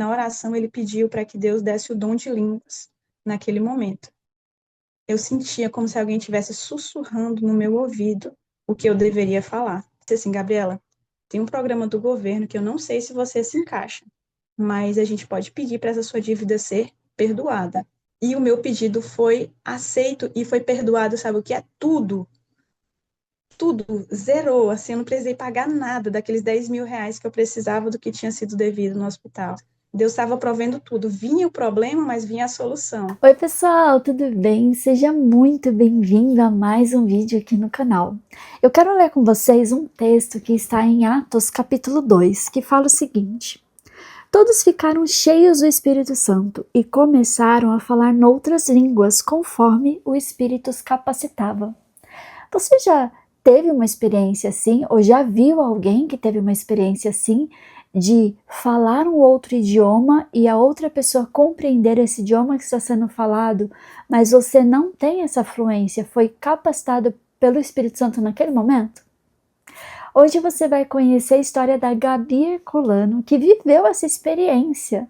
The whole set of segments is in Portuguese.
na oração ele pediu para que Deus desse o dom de línguas naquele momento. Eu sentia como se alguém estivesse sussurrando no meu ouvido o que eu deveria falar. Disse assim, Gabriela, tem um programa do governo que eu não sei se você se encaixa, mas a gente pode pedir para essa sua dívida ser perdoada. E o meu pedido foi aceito e foi perdoado, sabe o que é? Tudo, zerou, assim, eu não precisei pagar nada daqueles 10 mil reais que eu precisava do que tinha sido devido no hospital. Deus estava provendo tudo, vinha o problema, mas vinha a solução. Oi pessoal, tudo bem? Seja muito bem-vindo a mais um vídeo aqui no canal. Eu quero ler com vocês um texto que está em Atos capítulo 2, que fala o seguinte: Todos ficaram cheios do Espírito Santo e começaram a falar noutras línguas conforme o Espírito os capacitava. Você já teve uma experiência assim, ou já viu alguém que teve uma experiência assim, de falar um outro idioma e a outra pessoa compreender esse idioma que está sendo falado, mas você não tem essa fluência, foi capacitado pelo Espírito Santo naquele momento? Hoje você vai conhecer a história da Gabi Herculano, que viveu essa experiência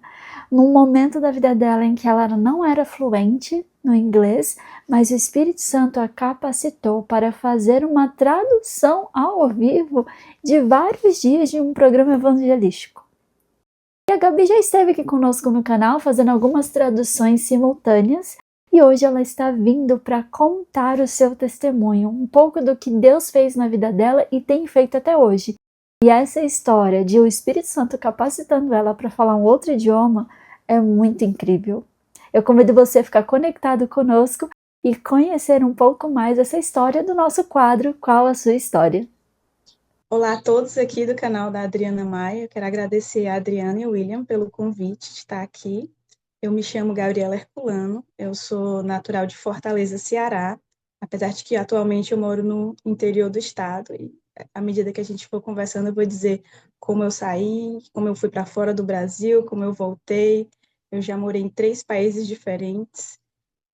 num momento da vida dela em que ela não era fluente no inglês, mas o Espírito Santo a capacitou para fazer uma tradução ao vivo de vários dias de um programa evangelístico. E a Gabi já esteve aqui conosco no canal fazendo algumas traduções simultâneas e hoje ela está vindo para contar o seu testemunho, um pouco do que Deus fez na vida dela e tem feito até hoje. E essa história de o Espírito Santo capacitando ela para falar um outro idioma é muito incrível. Eu convido você a ficar conectado conosco e conhecer um pouco mais essa história do nosso quadro Qual a Sua História? Olá a todos aqui do canal da Adriana Maia. Eu quero agradecer a Adriana e o William pelo convite de estar aqui. Eu me chamo Gabriela Herculano, eu sou natural de Fortaleza, Ceará, apesar de que atualmente eu moro no interior do estado. E à medida que a gente for conversando, eu vou dizer como eu saí, como eu fui para fora do Brasil, como eu voltei. Eu já morei em 3 países diferentes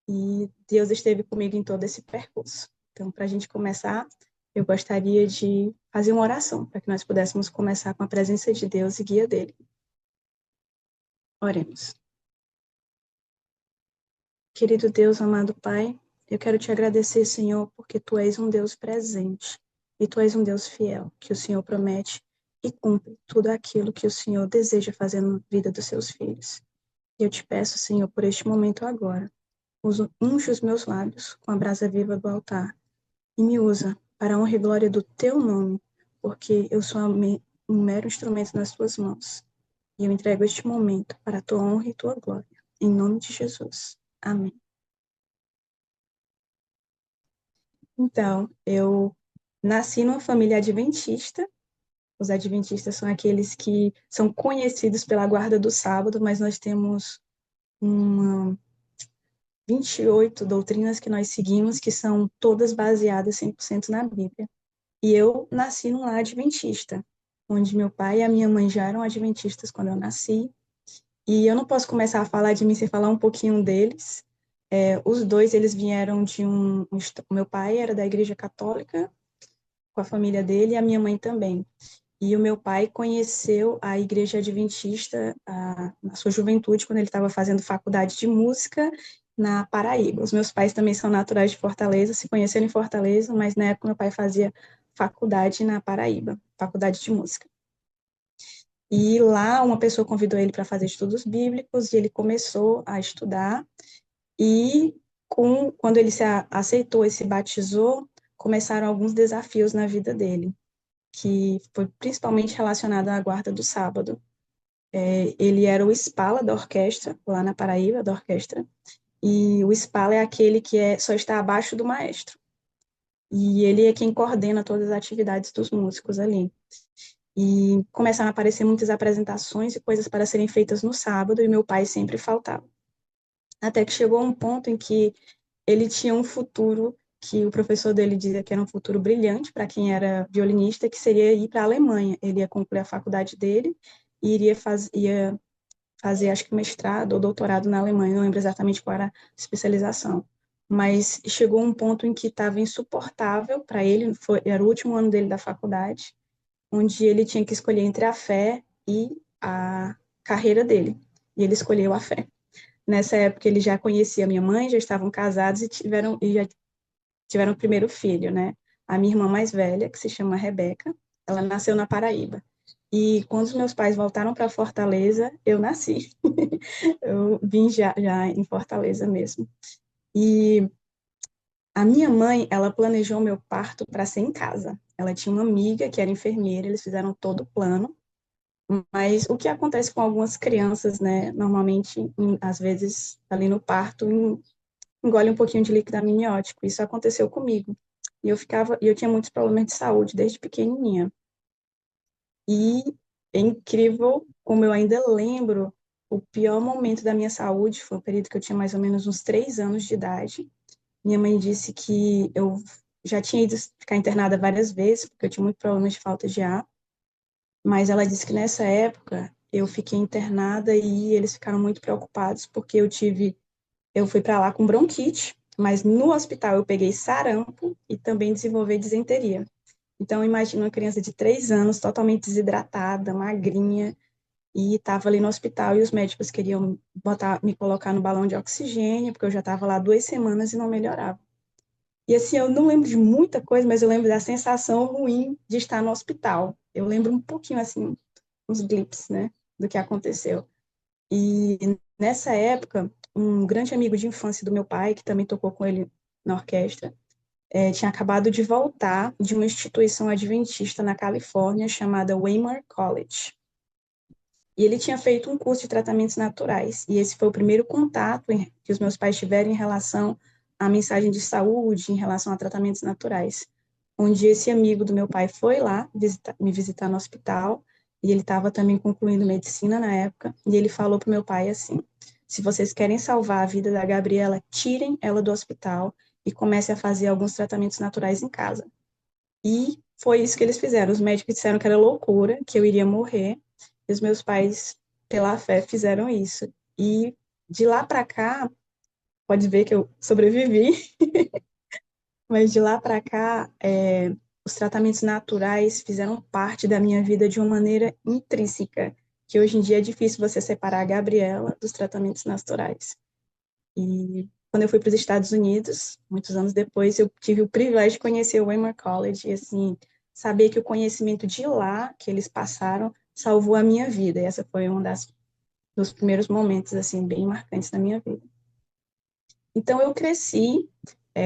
e Deus esteve comigo em todo esse percurso. Então, para a gente começar, eu gostaria de fazer uma oração para que nós pudéssemos começar com a presença de Deus e guia dele. Oremos. Querido Deus, amado Pai, eu quero te agradecer, Senhor, porque Tu és um Deus presente e Tu és um Deus fiel, que o Senhor promete e cumpre tudo aquilo que o Senhor deseja fazer na vida dos seus filhos. E eu te peço, Senhor, por este momento agora, unge os meus lábios com a brasa viva do altar e me usa para a honra e glória do Teu nome, porque eu sou um mero instrumento nas Tuas mãos. E eu entrego este momento para a Tua honra e Tua glória. Em nome de Jesus. Amém. Então, eu nasci numa família adventista. Os adventistas são aqueles que são conhecidos pela guarda do sábado, mas nós temos uma 28 doutrinas que nós seguimos, que são todas baseadas 100% na Bíblia. E eu nasci num lar adventista, onde meu pai e a minha mãe já eram adventistas quando eu nasci. E eu não posso começar a falar de mim sem falar um pouquinho deles. Os dois, eles vieram de meu pai era da Igreja Católica, com a família dele, e a minha mãe também. E o meu pai conheceu a Igreja Adventista na sua juventude, quando ele estava fazendo faculdade de música na Paraíba. Os meus pais também são naturais de Fortaleza, se conheceram em Fortaleza, mas na época meu pai fazia faculdade na Paraíba, faculdade de música. E lá uma pessoa convidou ele para fazer estudos bíblicos e ele começou a estudar. E quando ele se aceitou e se batizou, começaram alguns desafios na vida dele, que foi principalmente relacionado à guarda do sábado. Ele era o espala da orquestra, lá na Paraíba, da orquestra, e o espala é aquele que só está abaixo do maestro. E ele é quem coordena todas as atividades dos músicos ali. E começaram a aparecer muitas apresentações e coisas para serem feitas no sábado, e meu pai sempre faltava. Até que chegou um ponto em que ele tinha um futuro que o professor dele dizia que era um futuro brilhante para quem era violinista, que seria ir para a Alemanha. Ele ia concluir a faculdade dele e ia fazer, acho que mestrado ou doutorado na Alemanha, não lembro exatamente qual era a especialização. Mas chegou um ponto em que estava insuportável para ele, era o último ano dele da faculdade, onde ele tinha que escolher entre a fé e a carreira dele. e ele escolheu a fé. Nessa época, ele já conhecia minha mãe, já estavam casados e já tiveram o primeiro filho, né? A minha irmã mais velha, que se chama Rebeca, ela nasceu na Paraíba. E quando os meus pais voltaram para Fortaleza, eu nasci. Eu vim já em Fortaleza mesmo. E a minha mãe, ela planejou meu parto para ser em casa. Ela tinha uma amiga que era enfermeira, eles fizeram todo o plano. Mas o que acontece com algumas crianças, né? Normalmente, às vezes, ali no parto, engole um pouquinho de líquido amniótico. Isso aconteceu comigo. E eu tinha muitos problemas de saúde desde pequenininha. E é incrível como eu ainda lembro o pior momento da minha saúde foi o período que eu tinha mais ou menos uns 3 anos de idade. Minha mãe disse que eu já tinha ido ficar internada várias vezes, porque eu tinha muito problema de falta de ar, mas ela disse que nessa época eu fiquei internada e eles ficaram muito preocupados, porque eu fui para lá com bronquite, mas no hospital eu peguei sarampo e também desenvolvi disenteria. Então, imagina uma criança de 3 anos, totalmente desidratada, magrinha, e estava ali no hospital e os médicos queriam me colocar no balão de oxigênio, porque eu já estava lá 2 semanas e não melhorava. E assim, eu não lembro de muita coisa, mas eu lembro da sensação ruim de estar no hospital. Eu lembro um pouquinho, assim, uns glimpses, né, do que aconteceu. E nessa época, um grande amigo de infância do meu pai, que também tocou com ele na orquestra, tinha acabado de voltar de uma instituição adventista na Califórnia chamada Weimar College. E ele tinha feito um curso de tratamentos naturais. E esse foi o primeiro contato que os meus pais tiveram em relação à mensagem de saúde, em relação a tratamentos naturais. Onde esse amigo do meu pai foi lá me visitar no hospital, e ele estava também concluindo medicina na época, e ele falou para o meu pai assim: se vocês querem salvar a vida da Gabriela, tirem ela do hospital e comecem a fazer alguns tratamentos naturais em casa. E foi isso que eles fizeram. Os médicos disseram que era loucura, que eu iria morrer, e os meus pais, pela fé, fizeram isso. E de lá para cá, pode ver que eu sobrevivi, mas de lá para cá, os tratamentos naturais fizeram parte da minha vida de uma maneira intrínseca, que hoje em dia é difícil você separar a Gabriela dos tratamentos naturais. E quando eu fui para os Estados Unidos, muitos anos depois, eu tive o privilégio de conhecer o Weimar College e, assim, saber que o conhecimento de lá, que eles passaram, salvou a minha vida. E essa foi um dos primeiros momentos, assim, bem marcantes da minha vida. Então, eu cresci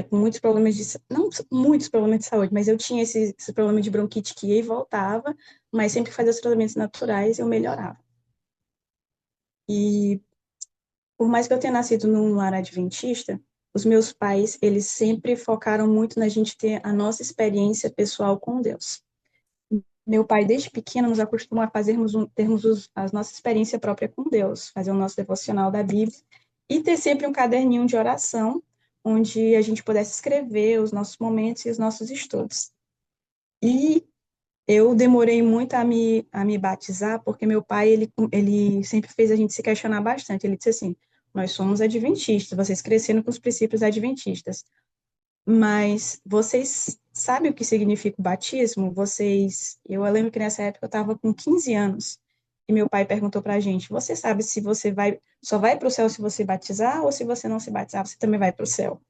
com muitos problemas não muitos problemas de saúde, mas eu tinha esse problema de bronquite que ia e voltava, mas sempre que fazia os tratamentos naturais, eu melhorava. E por mais que eu tenha nascido num lar adventista, os meus pais, eles sempre focaram muito na gente ter a nossa experiência pessoal com Deus. Meu pai, desde pequeno, nos acostumou a termos a nossa experiência própria com Deus, fazer o nosso devocional da Bíblia e ter sempre um caderninho de oração onde a gente pudesse escrever os nossos momentos e os nossos estudos. E eu demorei muito a me batizar, porque meu pai, ele sempre fez a gente se questionar bastante. Ele disse assim: nós somos adventistas, vocês cresceram com os princípios adventistas, mas vocês sabem o que significa o batismo? Eu lembro que nessa época eu estava com 15 anos, e meu pai perguntou para a gente: você sabe se você só vai para o céu se você batizar, ou se você não se batizar, você também vai para o céu?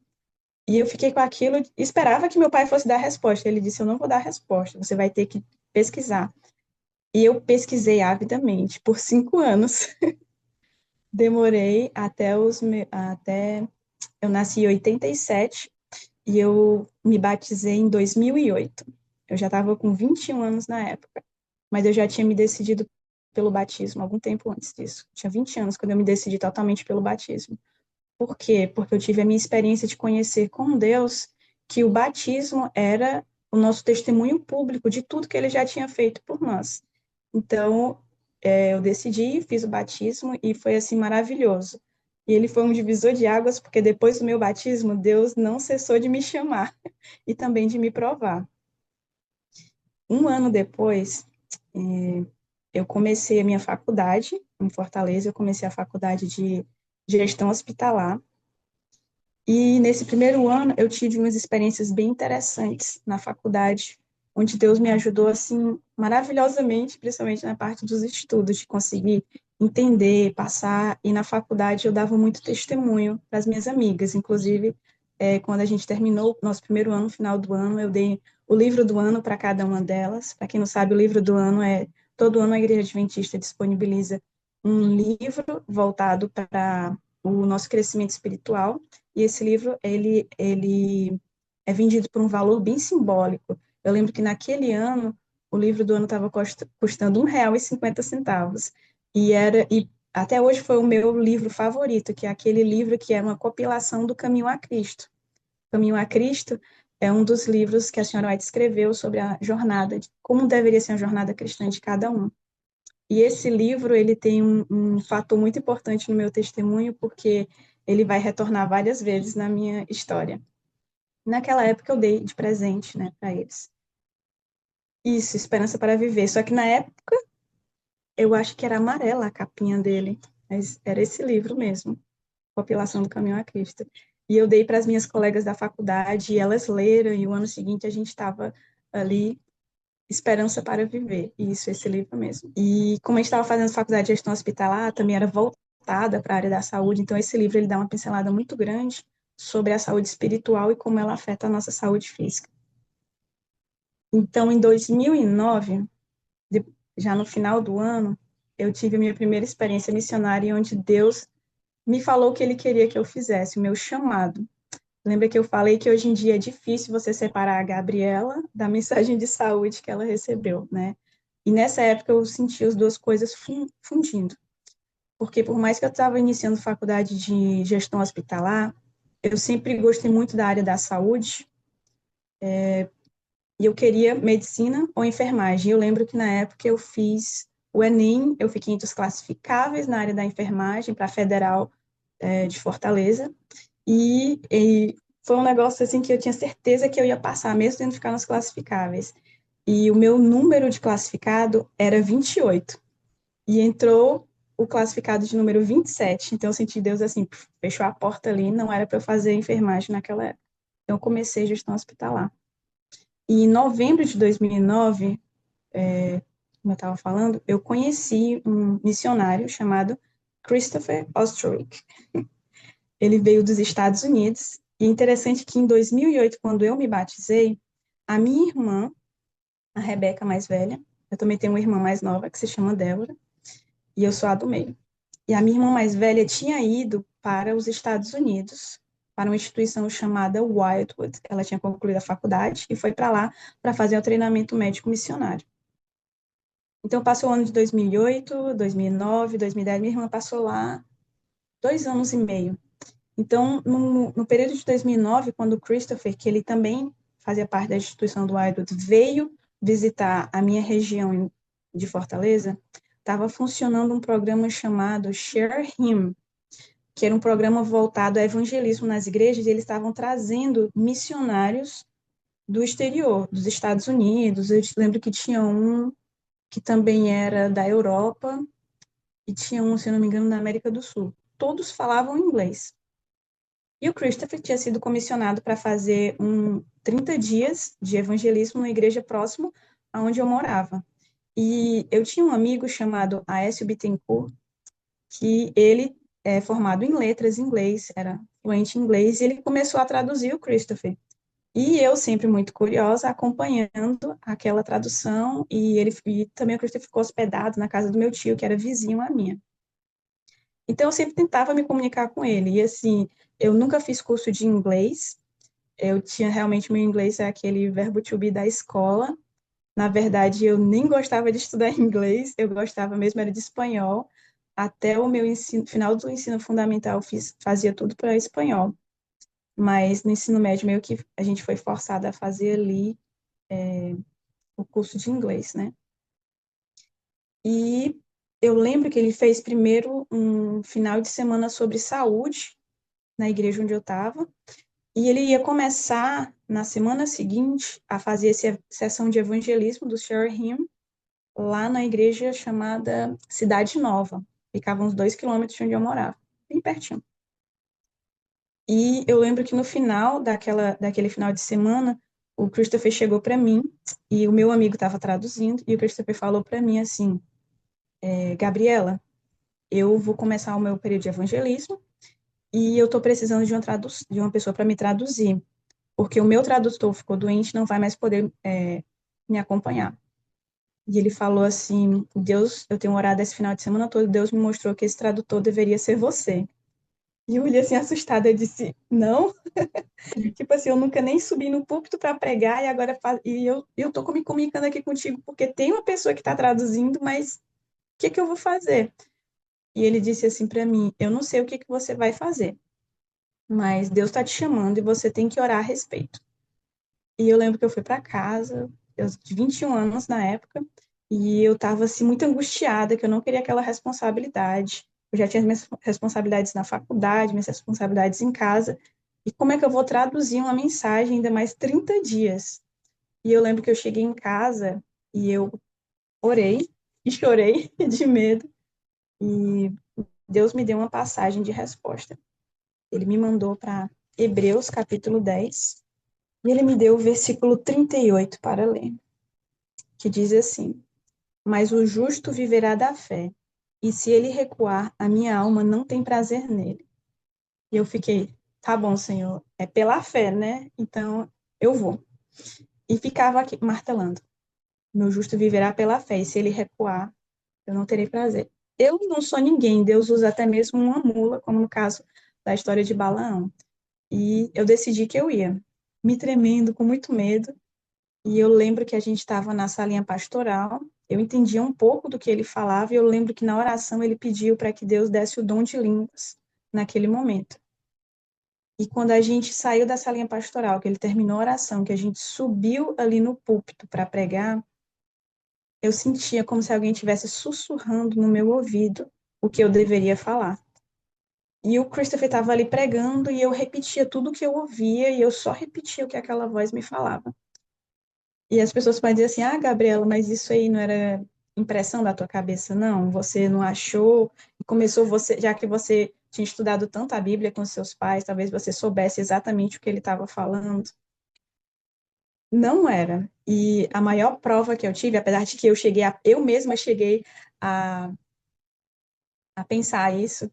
E eu fiquei com aquilo, esperava que meu pai fosse dar a resposta. Ele disse: eu não vou dar a resposta, você vai ter que pesquisar. E eu pesquisei avidamente por 5 anos. Demorei até eu nasci em 87 e eu me batizei em 2008. Eu já estava com 21 anos na época, mas eu já tinha me decidido pelo batismo algum tempo antes disso. Eu tinha 20 anos quando eu me decidi totalmente pelo batismo. Por quê? Porque eu tive a minha experiência de conhecer com Deus que o batismo era o nosso testemunho público de tudo que ele já tinha feito por nós. Então, eu decidi, fiz o batismo e foi assim maravilhoso. E ele foi um divisor de águas, porque depois do meu batismo, Deus não cessou de me chamar e também de me provar. Um ano depois, eu comecei a minha faculdade em Fortaleza, eu comecei a faculdade de gestão hospitalar. E nesse primeiro ano, eu tive umas experiências bem interessantes na faculdade, onde Deus me ajudou, assim, maravilhosamente, principalmente na parte dos estudos, de conseguir entender, passar, e na faculdade eu dava muito testemunho para as minhas amigas, inclusive, quando a gente terminou o nosso primeiro ano, no final do ano, eu dei o livro do ano para cada uma delas. Para quem não sabe, o livro do ano todo ano a Igreja Adventista disponibiliza um livro voltado para o nosso crescimento espiritual, e esse livro, ele é vendido por um valor bem simbólico. Eu lembro que naquele ano, o livro do ano estava custando R$ 1,50, e até hoje foi o meu livro favorito, que é aquele livro que é uma compilação do Caminho a Cristo. Caminho a Cristo é um dos livros que a senhora White escreveu sobre a jornada, de como deveria ser a jornada cristã de cada um. E esse livro, ele tem um fator muito importante no meu testemunho, porque ele vai retornar várias vezes na minha história. Naquela época eu dei de presente, né, para eles. Isso, Esperança para Viver. Só que na época eu acho que era amarela a capinha dele, mas era esse livro mesmo, Compilação do Caminho a Cristo. E eu dei para as minhas colegas da faculdade, e elas leram, e o ano seguinte a gente estava ali, Esperança para Viver. Isso, esse livro mesmo. E como a gente estava fazendo faculdade de gestão hospitalar, também era voltada para a área da saúde, então esse livro ele dá uma pincelada muito grande sobre a saúde espiritual e como ela afeta a nossa saúde física. Então, em 2009, já no final do ano, eu tive a minha primeira experiência missionária, onde Deus me falou que Ele queria que eu fizesse, o meu chamado. Lembra que eu falei que hoje em dia é difícil você separar a Gabriela da mensagem de saúde que ela recebeu, né? E nessa época eu senti as duas coisas fundindo. Porque por mais que eu estava iniciando faculdade de gestão hospitalar, eu sempre gostei muito da área da saúde, e eu queria medicina ou enfermagem. Eu lembro que na época eu fiz o Enem, eu fiquei entre os classificáveis na área da enfermagem para a Federal de Fortaleza, e foi um negócio assim que eu tinha certeza que eu ia passar, mesmo tendo que ficar nos classificáveis. E o meu número de classificado era 28, e entrou o classificado de número 27, então eu senti Deus assim, fechou a porta ali, não era para eu fazer enfermagem naquela época. Então eu comecei gestão hospitalar. E em novembro de 2009, como eu estava falando, eu conheci um missionário chamado Christopher Osterwich. Ele veio dos Estados Unidos, e é interessante que em 2008, quando eu me batizei, a minha irmã, a Rebeca mais velha, eu também tenho uma irmã mais nova que se chama Débora, e eu sou a do meio. E a minha irmã mais velha tinha ido para os Estados Unidos, para uma instituição chamada Wildwood. Ela tinha concluído a faculdade e foi para lá para fazer o treinamento médico missionário. Então, passou o ano de 2008, 2009, 2010, minha irmã passou lá 2 anos e meio. Então, no período de 2009, quando o Christopher, que ele também fazia parte da instituição do Wildwood, veio visitar a minha região de Fortaleza, estava funcionando um programa chamado Share Him, que era um programa voltado ao evangelismo nas igrejas, e eles estavam trazendo missionários do exterior, dos Estados Unidos. Eu lembro que tinha um que também era da Europa, e tinha um, se eu não me engano, da América do Sul. Todos falavam inglês. E o Christopher tinha sido comissionado para fazer 30 dias de evangelismo numa igreja próximo aonde eu morava. E eu tinha um amigo chamado Aécio Bittencourt, que ele é formado em letras em inglês, era fluente em inglês, e ele começou a traduzir o Christopher. E eu, sempre muito curiosa, acompanhando aquela tradução, e também o Christopher ficou hospedado na casa do meu tio, que era vizinho à minha. Então, eu sempre tentava me comunicar com ele. E, assim, eu nunca fiz curso de inglês. Eu tinha realmente, meu inglês é aquele verbo to be da escola. Na verdade, eu nem gostava de estudar inglês, eu gostava mesmo era de espanhol. Até o meu final do ensino fundamental, fazia tudo para espanhol. Mas no ensino médio, meio que a gente foi forçada a fazer ali o curso de inglês, né? E eu lembro que ele fez primeiro um final de semana sobre saúde na igreja onde eu estava, e ele ia começar na semana seguinte a fazer essa sessão de evangelismo do Share Him lá na igreja chamada Cidade Nova. Ficava uns 2 quilômetros de onde eu morava, bem pertinho. E eu lembro que no final daquele final de semana, o Christopher chegou para mim, e o meu amigo estava traduzindo, e o Christopher falou para mim assim, Gabriela, eu vou começar o meu período de evangelismo e eu estou precisando de uma pessoa para me traduzir, porque o meu tradutor ficou doente, não vai mais poder me acompanhar. E ele falou assim, Deus, eu tenho orado esse final de semana todo, Deus me mostrou que esse tradutor deveria ser você. E eu olhei assim assustada e disse, não? Tipo assim, eu nunca nem subi no púlpito para pregar e agora eu tô me comunicando aqui contigo porque tem uma pessoa que está traduzindo, mas o que que eu vou fazer? E ele disse assim para mim, eu não sei o que que você vai fazer, mas Deus está te chamando e você tem que orar a respeito. E eu lembro que eu fui para casa, eu tinha 21 anos na época, e eu estava assim muito angustiada, que eu não queria aquela responsabilidade. Eu já tinha minhas responsabilidades na faculdade, minhas responsabilidades em casa, e como é que eu vou traduzir uma mensagem ainda mais 30 dias? E eu lembro que eu cheguei em casa e eu orei e chorei de medo, e Deus me deu uma passagem de resposta. Ele me mandou para Hebreus capítulo 10, e ele me deu o versículo 38 para ler, que diz assim: Mas o justo viverá da fé, e se ele recuar, a minha alma não tem prazer nele. E eu fiquei, tá bom, Senhor, é pela fé, né? Então eu vou. E ficava aqui martelando: meu justo viverá pela fé, e se ele recuar, eu não terei prazer. Eu não sou ninguém, Deus usa até mesmo uma mula, como no caso da história de Balaão. E eu decidi que eu ia, me tremendo, com muito medo. E eu lembro que a gente estava na salinha pastoral, eu entendia um pouco do que ele falava, e eu lembro que na oração ele pediu para que Deus desse o dom de línguas naquele momento. E quando a gente saiu da salinha pastoral, que ele terminou a oração, que a gente subiu ali no púlpito para pregar, eu sentia como se alguém estivesse sussurrando no meu ouvido o que eu deveria falar. E o Christopher estava ali pregando e eu repetia tudo o que eu ouvia e eu só repetia o que aquela voz me falava. E as pessoas podem dizer assim: ah, Gabriela, mas isso aí não era impressão da tua cabeça, não? Você não achou? E começou você, já que você tinha estudado tanto a Bíblia com seus pais, talvez você soubesse exatamente o que ele estava falando. Não era. E a maior prova que eu tive, apesar de que eu mesma cheguei a, a pensar isso,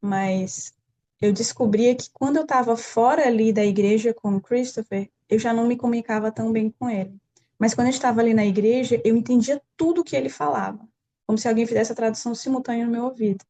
mas eu descobria que quando eu estava fora ali da igreja com o Christopher, eu já não me comunicava tão bem com ele. Mas quando eu estava ali na igreja, eu entendia tudo o que ele falava, como se alguém fizesse a tradução simultânea no meu ouvido.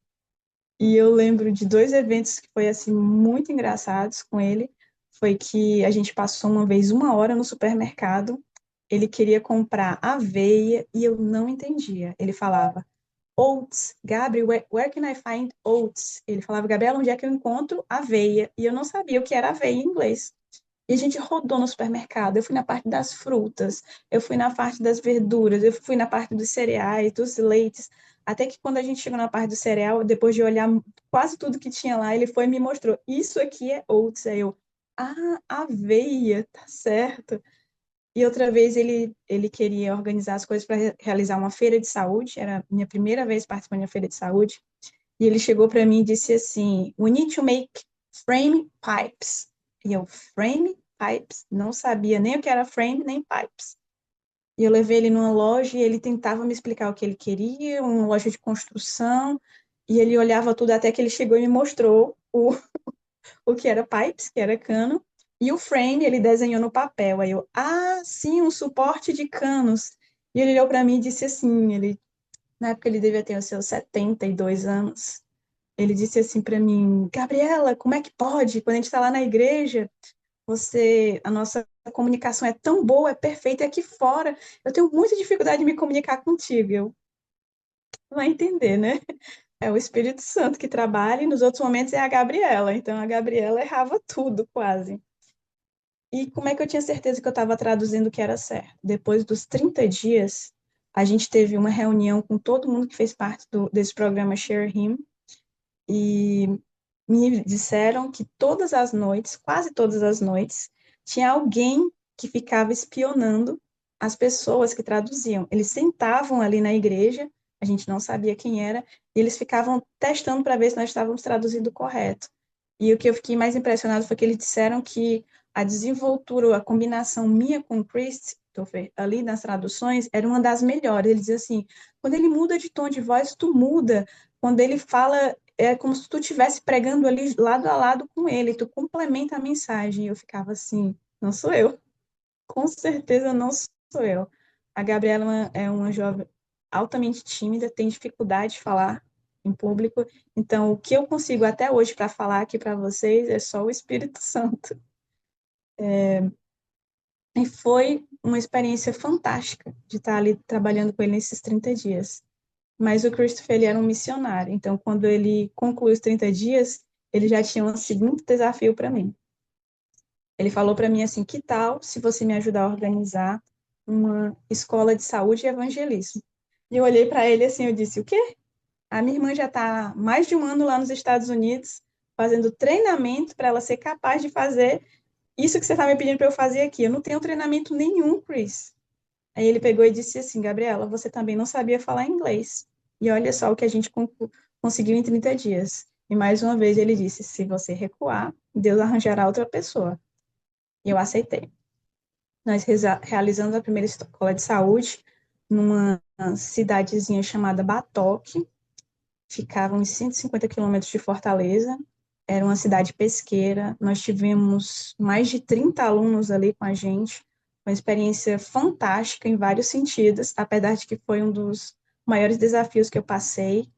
E eu lembro de dois eventos que foi assim muito engraçados com ele. Foi que a gente passou uma vez 1 hora no supermercado. Ele queria comprar aveia e eu não entendia. Ele falava oats, Gabriel, where can I find oats? Ele falava, Gabriela, onde é que eu encontro aveia? E eu não sabia o que era aveia em inglês. E a gente rodou no supermercado. Eu fui na parte das frutas, eu fui na parte das verduras, eu fui na parte dos cereais, dos leites. Até que quando a gente chegou na parte do cereal, depois de olhar quase tudo que tinha lá, ele foi e me mostrou: Isso aqui é oats. Aí eu, ah, aveia, tá certo. E outra vez ele queria organizar as coisas para realizar uma feira de saúde, era a minha primeira vez participando de uma feira de saúde. E ele chegou para mim e disse assim: We need to make frame pipes. E eu, frame pipes? Não sabia nem o que era frame, nem pipes. E eu levei ele numa loja e ele tentava me explicar o que ele queria, uma loja de construção, e ele olhava tudo até que ele chegou e me mostrou o que era pipes, que era cano, e o frame ele desenhou no papel. Aí eu, ah, sim, um suporte de canos. E ele olhou para mim e disse assim, na época ele devia ter os seus 72 anos. Ele disse assim para mim, Gabriela, como é que pode? Quando a gente está lá na igreja, a nossa comunicação é tão boa, é perfeita, e aqui fora eu tenho muita dificuldade de me comunicar contigo. Eu vai entender, né? É o Espírito Santo que trabalha e nos outros momentos é a Gabriela. Então a Gabriela errava tudo quase. E como é que eu tinha certeza que eu estava traduzindo o que era certo? Depois dos 30 dias, a gente teve uma reunião com todo mundo que fez parte desse programa Share Him, e me disseram que todas as noites, quase todas as noites, tinha alguém que ficava espionando as pessoas que traduziam. Eles sentavam ali na igreja, a gente não sabia quem era, e eles ficavam testando para ver se nós estávamos traduzindo correto. E o que eu fiquei mais impressionado foi que eles disseram que a desenvoltura, a combinação minha com o Christopher, ali nas traduções, era uma das melhores. Ele dizia assim, quando ele muda de tom de voz, tu muda, quando ele fala, é como se tu estivesse pregando ali lado a lado com ele, tu complementa a mensagem. E eu ficava assim, não sou eu, com certeza não sou eu. A Gabriela é uma jovem altamente tímida, tem dificuldade de falar em público, então o que eu consigo até hoje para falar aqui para vocês é só o Espírito Santo. E foi uma experiência fantástica de estar ali trabalhando com ele nesses 30 dias. Mas o Christopher, ele era um missionário, então quando ele concluiu os 30 dias, ele já tinha um segundo desafio para mim. Ele falou para mim assim, que tal se você me ajudar a organizar uma escola de saúde e evangelismo? E eu olhei para ele assim, eu disse, o quê? A minha irmã já está mais de um ano lá nos Estados Unidos, fazendo treinamento para ela ser capaz de fazer isso que você está me pedindo para eu fazer aqui. Eu não tenho treinamento nenhum, Chris. Aí ele pegou e disse assim, Gabriela, você também não sabia falar inglês. E olha só o que a gente conseguiu em 30 dias. E mais uma vez ele disse, se você recuar, Deus arranjará outra pessoa. E eu aceitei. Nós realizamos a primeira escola de saúde numa cidadezinha chamada Batoque, ficava uns 150 quilômetros de Fortaleza, era uma cidade pesqueira, nós tivemos mais de 30 alunos ali com a gente, uma experiência fantástica em vários sentidos, apesar de que foi um dos maiores desafios que eu passei.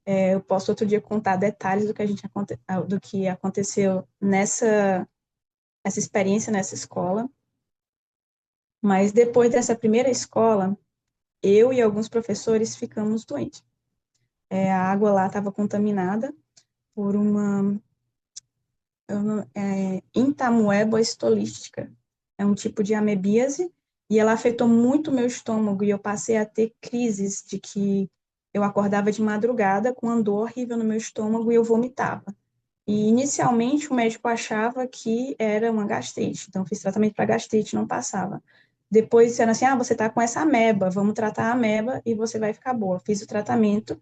Eu posso outro dia contar detalhes do que aconteceu essa experiência nessa escola. Mas depois dessa primeira escola, eu e alguns professores ficamos doentes. A água lá estava contaminada por uma entamoeba estolística. É um tipo de amebíase e ela afetou muito o meu estômago e eu passei a ter crises de que eu acordava de madrugada com uma dor horrível no meu estômago e eu vomitava. E inicialmente o médico achava que era uma gastrite, então fiz tratamento para gastrite, não passava. Depois disseram assim, você está com essa ameba, vamos tratar a ameba e você vai ficar boa. Fiz o tratamento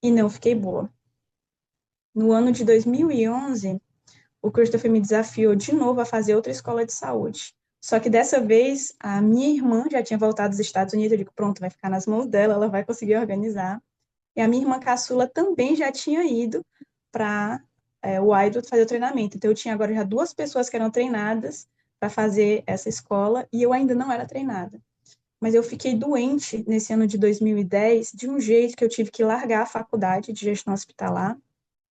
e não fiquei boa. No ano de 2011, o Christopher me desafiou de novo a fazer outra escola de saúde. Só que dessa vez, a minha irmã já tinha voltado dos Estados Unidos, eu digo, pronto, vai ficar nas mãos dela, ela vai conseguir organizar. E a minha irmã caçula também já tinha ido para o Idle fazer o treinamento. Então, eu tinha agora já duas pessoas que eram treinadas para fazer essa escola e eu ainda não era treinada. Mas eu fiquei doente nesse ano de 2010 de um jeito que eu tive que largar a faculdade de gestão hospitalar.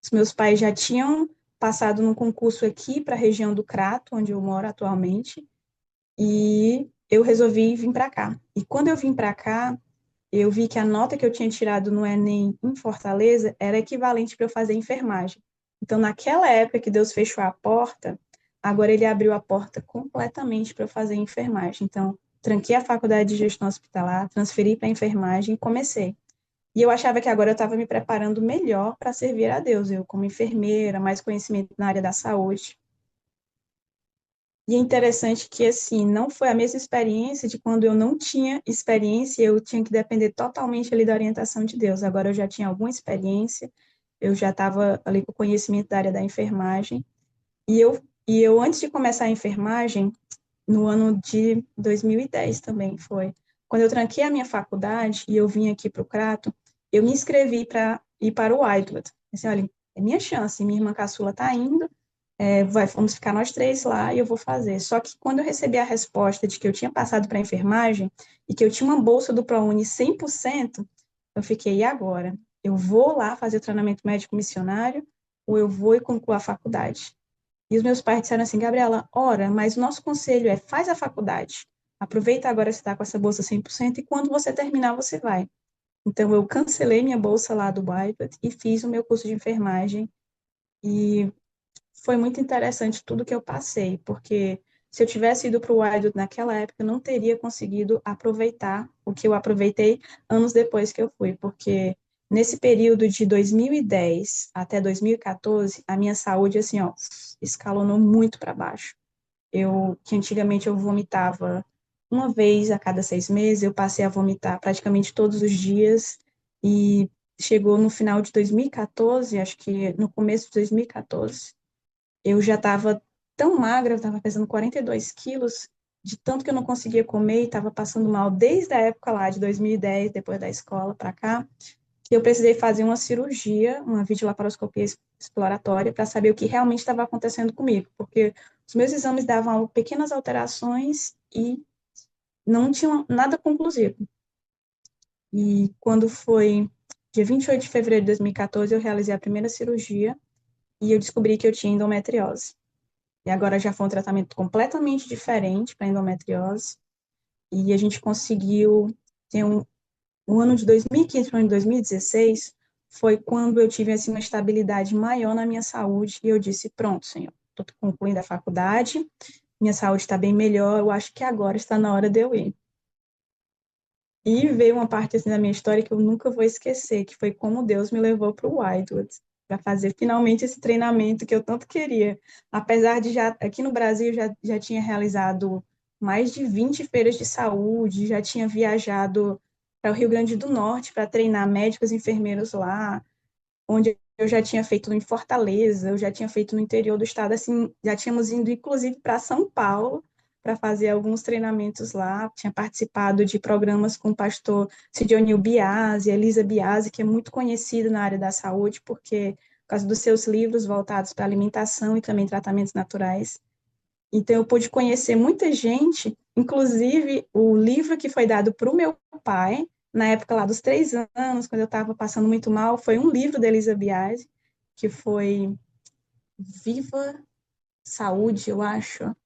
Os meus pais já tinham passado num concurso aqui para a região do Crato, onde eu moro atualmente, e eu resolvi vir para cá. E quando eu vim para cá, eu vi que a nota que eu tinha tirado no Enem em Fortaleza era equivalente para eu fazer enfermagem. Então, naquela época que Deus fechou a porta, agora ele abriu a porta completamente para eu fazer enfermagem. Então, tranquei a faculdade de gestão hospitalar, transferi para enfermagem e comecei. E eu achava que agora eu estava me preparando melhor para servir a Deus, eu como enfermeira, mais conhecimento na área da saúde. E é interessante que, assim, não foi a mesma experiência de quando eu não tinha experiência, eu tinha que depender totalmente ali da orientação de Deus. Agora eu já tinha alguma experiência, eu já estava ali com conhecimento da área da enfermagem. E eu, antes de começar a enfermagem, no ano de 2010 também foi, quando eu tranquei a minha faculdade e eu vim aqui para o Crato, eu me inscrevi para ir para o Whitewood. Assim, olha, é minha chance, minha irmã caçula está indo, vamos ficar nós três lá e eu vou fazer. Só que quando eu recebi a resposta de que eu tinha passado para a enfermagem e que eu tinha uma bolsa do ProUni 100%, eu fiquei, e agora? Eu vou lá fazer o treinamento médico missionário ou eu vou e concluo a faculdade? E os meus pais disseram assim, Gabriela, ora, mas o nosso conselho é, faz a faculdade. Aproveita agora que você está com essa bolsa 100% e quando você terminar, você vai. Então, eu cancelei minha bolsa lá do Whitewood e fiz o meu curso de enfermagem. E foi muito interessante tudo que eu passei, porque se eu tivesse ido para o Wildwood naquela época, eu não teria conseguido aproveitar o que eu aproveitei anos depois que eu fui, porque nesse período de 2010 até 2014, a minha saúde, assim, ó, escalonou muito para baixo. Que antigamente eu vomitava uma vez a cada 6 meses, eu passei a vomitar praticamente todos os dias, e chegou no final de 2014, acho que no começo de 2014, eu já estava tão magra, eu estava pesando 42 quilos, de tanto que eu não conseguia comer e estava passando mal desde a época lá de 2010, depois da escola para cá. que eu precisei fazer uma cirurgia, uma videolaparoscopia exploratória, para saber o que realmente estava acontecendo comigo, porque os meus exames davam pequenas alterações e não tinham nada conclusivo. E quando foi dia 28 de fevereiro de 2014, eu realizei a primeira cirurgia e eu descobri que eu tinha endometriose. E agora já foi um tratamento completamente diferente para endometriose. E a gente conseguiu ter o ano de 2015 para o ano de 2016 foi quando eu tive assim, uma estabilidade maior na minha saúde e eu disse, pronto, Senhor, estou concluindo a faculdade, minha saúde está bem melhor, eu acho que agora está na hora de eu ir. E veio uma parte assim da minha história que eu nunca vou esquecer, que foi como Deus me levou para o Whitewood, para fazer finalmente esse treinamento que eu tanto queria. Apesar de já, aqui no Brasil, já tinha realizado mais de 20 feiras de saúde, já tinha viajado para o Rio Grande do Norte para treinar médicos e enfermeiros lá, onde eu já tinha feito em Fortaleza, eu já tinha feito no interior do estado, assim, já tínhamos ido inclusive para São Paulo para fazer alguns treinamentos lá, tinha participado de programas com o pastor Sidionil Biasi, Elisa Biasi, que é muito conhecida na área da saúde, porque por causa dos seus livros voltados para alimentação e também tratamentos naturais. Então, eu pude conhecer muita gente, inclusive o livro que foi dado para o meu pai, na época lá dos 3 anos, quando eu estava passando muito mal, foi um livro da Elisa Biasi, que foi Viva Saúde, eu acho,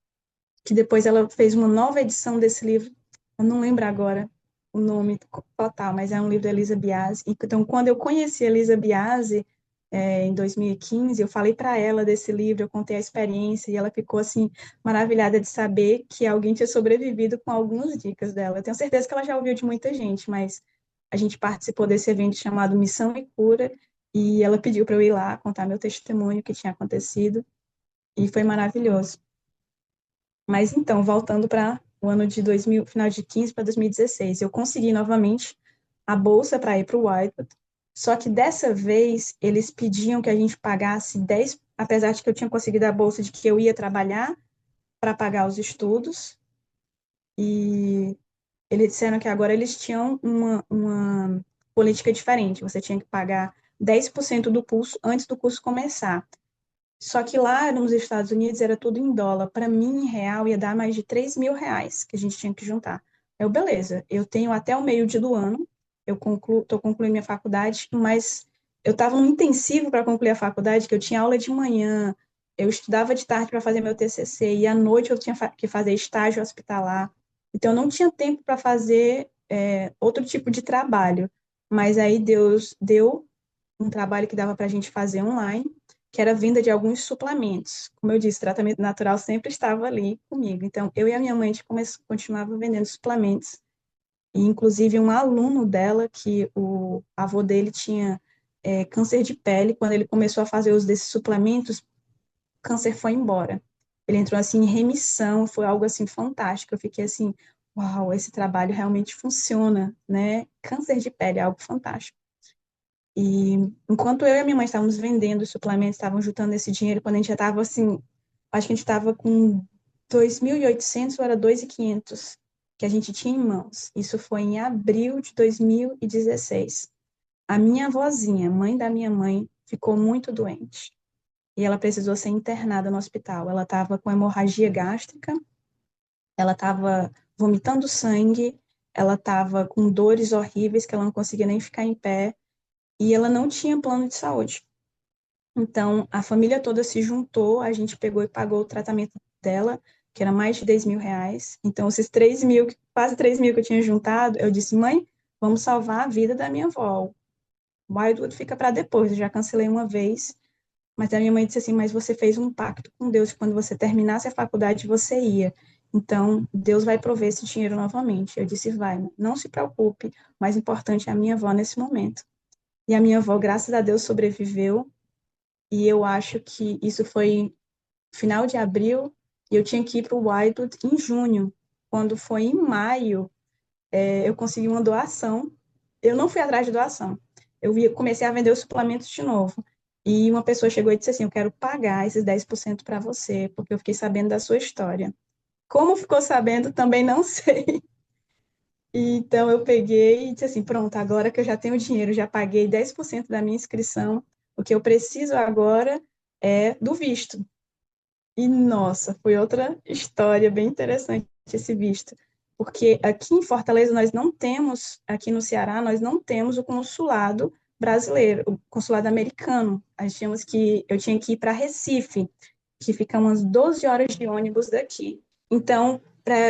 que depois ela fez uma nova edição desse livro, eu não lembro agora o nome total, mas é um livro da Elisa Biasi. Então, quando eu conheci a Elisa Biasi, em 2015, eu falei para ela desse livro, eu contei a experiência e ela ficou assim maravilhada de saber que alguém tinha sobrevivido com algumas dicas dela. Eu tenho certeza que ela já ouviu de muita gente, mas a gente participou desse evento chamado Missão e Cura e ela pediu para eu ir lá contar meu testemunho, o que tinha acontecido e foi maravilhoso. Mas então, voltando para o ano de 2000, final de 15 para 2016, eu consegui novamente a bolsa para ir para o Whitewood, só que dessa vez eles pediam que a gente pagasse 10, apesar de que eu tinha conseguido a bolsa de que eu ia trabalhar para pagar os estudos, e eles disseram que agora eles tinham uma política diferente, você tinha que pagar 10% do curso antes do curso começar. Só que lá nos Estados Unidos era tudo em dólar. Para mim, em real, ia dar mais de R$ 3.000 que a gente tinha que juntar. Beleza, eu tenho até o meio do ano, eu estou concluindo minha faculdade, mas eu estava num intensivo para concluir a faculdade, que eu tinha aula de manhã, eu estudava de tarde para fazer meu TCC, e à noite eu tinha que fazer estágio hospitalar. Então, eu não tinha tempo para fazer outro tipo de trabalho. Mas aí Deus deu um trabalho que dava para a gente fazer online, que era a venda de alguns suplementos. Como eu disse, o tratamento natural sempre estava ali comigo. Então, eu e a minha mãe, a gente continuava vendendo suplementos. E, inclusive, um aluno dela, que o avô dele tinha câncer de pele, quando ele começou a fazer uso desses suplementos, o câncer foi embora. Ele entrou, assim, em remissão, foi algo, assim, fantástico. Eu fiquei, assim, uau, esse trabalho realmente funciona, né? Câncer de pele é algo fantástico. E enquanto eu e a minha mãe estávamos vendendo os suplementos, estavam juntando esse dinheiro, quando a gente já estava assim, acho que a gente estava com 2.800 ou era 2.500 que a gente tinha em mãos. Isso foi em abril de 2016. A minha avózinha, mãe da minha mãe, ficou muito doente e ela precisou ser internada no hospital. Ela estava com hemorragia gástrica, ela estava vomitando sangue, ela estava com dores horríveis que ela não conseguia nem ficar em pé e ela não tinha plano de saúde. Então, a família toda se juntou, a gente pegou e pagou o tratamento dela, que era mais de R$ 10.000. Então, esses 3.000, quase 3.000 que eu tinha juntado, eu disse, mãe, vamos salvar a vida da minha avó. O Wildwood fica para depois, eu já cancelei uma vez, mas a minha mãe disse assim, mas você fez um pacto com Deus, que quando você terminasse a faculdade, você ia. Então, Deus vai prover esse dinheiro novamente. Eu disse, vai, não se preocupe, o mais importante é a minha avó nesse momento. E a minha avó, graças a Deus, sobreviveu, e eu acho que isso foi final de abril, e eu tinha que ir para o Whitewood em junho. Quando foi em maio, eu consegui uma doação. Eu não fui atrás de doação. Comecei a vender os suplementos de novo. E uma pessoa chegou e disse assim: eu quero pagar esses 10% para você, porque eu fiquei sabendo da sua história. Como ficou sabendo, também não sei. Então eu peguei e disse assim, pronto, agora que eu já tenho dinheiro, já paguei 10% da minha inscrição, o que eu preciso agora é do visto. E nossa, foi outra história bem interessante esse visto, porque aqui em Fortaleza nós não temos, aqui no Ceará nós não temos o consulado brasileiro, o consulado americano. Eu tinha que ir para Recife, que fica umas 12 horas de ônibus daqui. Então,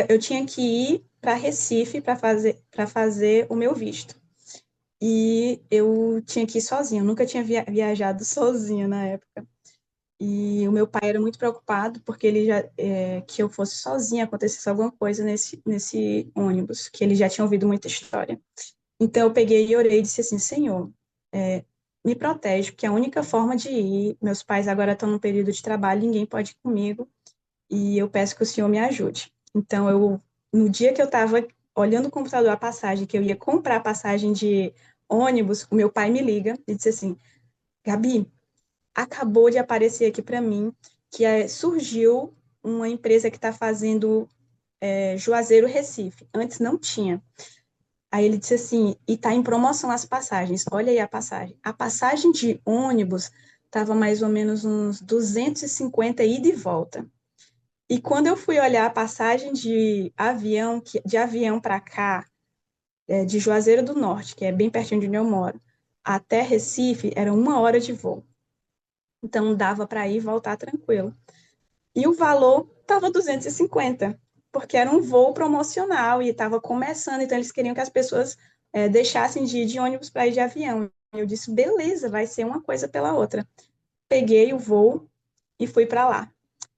eu tinha que ir para Recife para fazer o meu visto. E eu tinha que ir sozinha, eu nunca tinha viajado sozinha na época. E o meu pai era muito preocupado porque ele já que eu fosse sozinha, acontecesse alguma coisa nesse ônibus, que ele já tinha ouvido muita história. Então eu peguei e orei e disse assim, Senhor, me protege, porque é a única forma de ir, meus pais agora estão num período de trabalho, ninguém pode ir comigo, e eu peço que o Senhor me ajude. Então no dia que eu estava olhando o computador a passagem, que eu ia comprar a passagem de ônibus, o meu pai me liga e disse assim, Gabi, acabou de aparecer aqui para mim que surgiu uma empresa que está fazendo Juazeiro Recife. Antes não tinha. Aí ele disse assim, e está em promoção as passagens. Olha aí a passagem. A passagem de ônibus estava mais ou menos uns 250 ida e volta. E quando eu fui olhar a passagem de avião para cá, de Juazeiro do Norte, que é bem pertinho de onde eu moro, até Recife, era 1 hora de voo. Então dava para ir e voltar tranquilo. E o valor estava 250, porque era um voo promocional e estava começando, então eles queriam que as pessoas deixassem de ir de ônibus para ir de avião. Eu disse, beleza, vai ser uma coisa pela outra. Peguei o voo e fui para lá.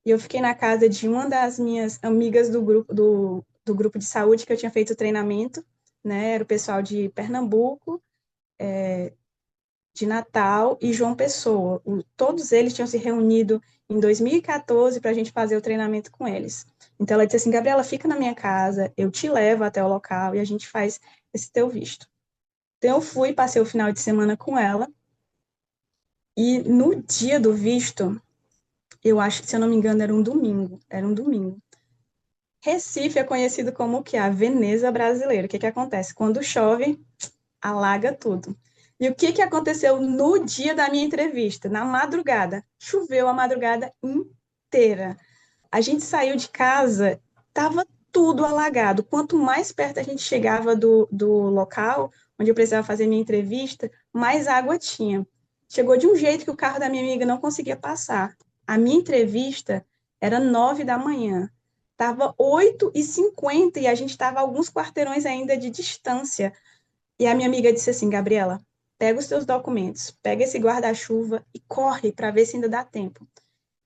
E eu fiquei na casa de uma das minhas amigas do grupo de saúde que eu tinha feito o treinamento, né? Era o pessoal de Pernambuco, de Natal e João Pessoa. Todos eles tinham se reunido em 2014 para a gente fazer o treinamento com eles. Então ela disse assim, Gabriela, fica na minha casa, eu te levo até o local e a gente faz esse teu visto. Então eu fui, passei o final de semana com ela e no dia do visto, eu acho que, se eu não me engano, era um domingo. Recife é conhecido como o que? A Veneza brasileira. O que acontece? Quando chove, alaga tudo. E o que aconteceu no dia da minha entrevista? Na madrugada. Choveu a madrugada inteira. A gente saiu de casa, estava tudo alagado. Quanto mais perto a gente chegava do local onde eu precisava fazer minha entrevista, mais água tinha. Chegou de um jeito que o carro da minha amiga não conseguia passar. A minha entrevista era 9 da manhã. Estava 8h50 e a gente estava alguns quarteirões ainda de distância. E a minha amiga disse assim, Gabriela, pega os teus documentos, pega esse guarda-chuva e corre para ver se ainda dá tempo.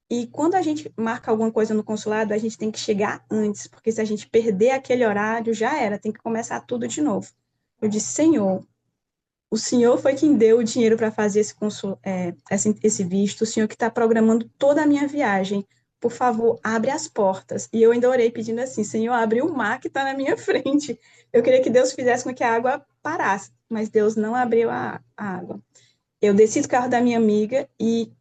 E quando a gente marca alguma coisa no consulado, a gente tem que chegar antes, porque se a gente perder aquele horário, já era, tem que começar tudo de novo. Eu disse, Senhor, o Senhor foi quem deu o dinheiro para fazer esse visto, o Senhor que está programando toda a minha viagem. Por favor, abre as portas. E eu ainda orei pedindo assim, Senhor, abre o mar que está na minha frente. Eu queria que Deus fizesse com que a água parasse, mas Deus não abriu a água. Eu desci do carro da minha amiga e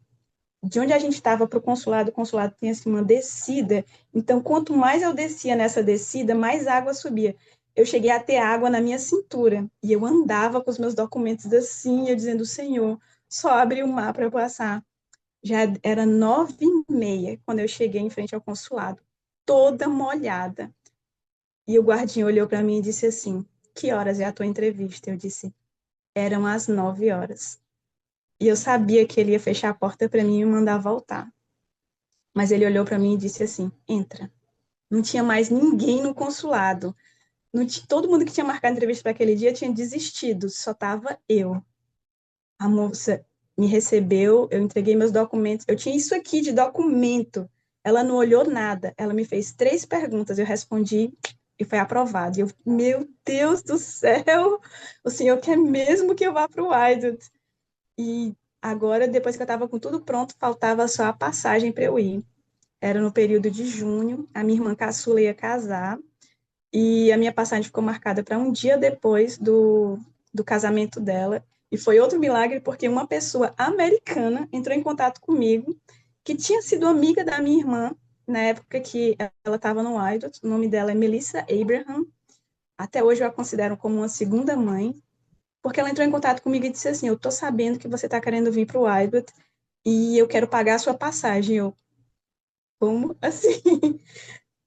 de onde a gente estava para o consulado tinha assim, uma descida. Então, quanto mais eu descia nessa descida, mais água subia. Eu cheguei a ter água na minha cintura e eu andava com os meus documentos assim, eu dizendo, Senhor, só abre o mar para eu passar. Já era 9h30 quando eu cheguei em frente ao consulado, toda molhada. E o guardinha olhou para mim e disse assim, que horas é a tua entrevista? Eu disse, eram as 9 horas. E eu sabia que ele ia fechar a porta para mim e me mandar voltar. Mas ele olhou para mim e disse assim: entra. Não tinha mais ninguém no consulado. Todo mundo que tinha marcado entrevista para aquele dia tinha desistido, só estava eu. A moça me recebeu, eu entreguei meus documentos. Eu tinha isso aqui de documento. Ela não olhou nada. Ela me fez 3 perguntas. Eu respondi e foi aprovado. E eu, meu Deus do céu, o senhor quer mesmo que eu vá para o Wydot? E agora, depois que eu estava com tudo pronto, faltava só a passagem para eu ir. Era no período de junho, a minha irmã caçula ia casar, e a minha passagem ficou marcada para um dia depois do casamento dela. E foi outro milagre, porque uma pessoa americana entrou em contato comigo, que tinha sido amiga da minha irmã, na época que ela estava no Idol. O nome dela é Melissa Abraham, Até hoje eu a considero como uma segunda mãe, porque ela entrou em contato comigo e disse assim, eu tô sabendo que você está querendo vir para o Wildwood e eu quero pagar a sua passagem. Eu, como assim?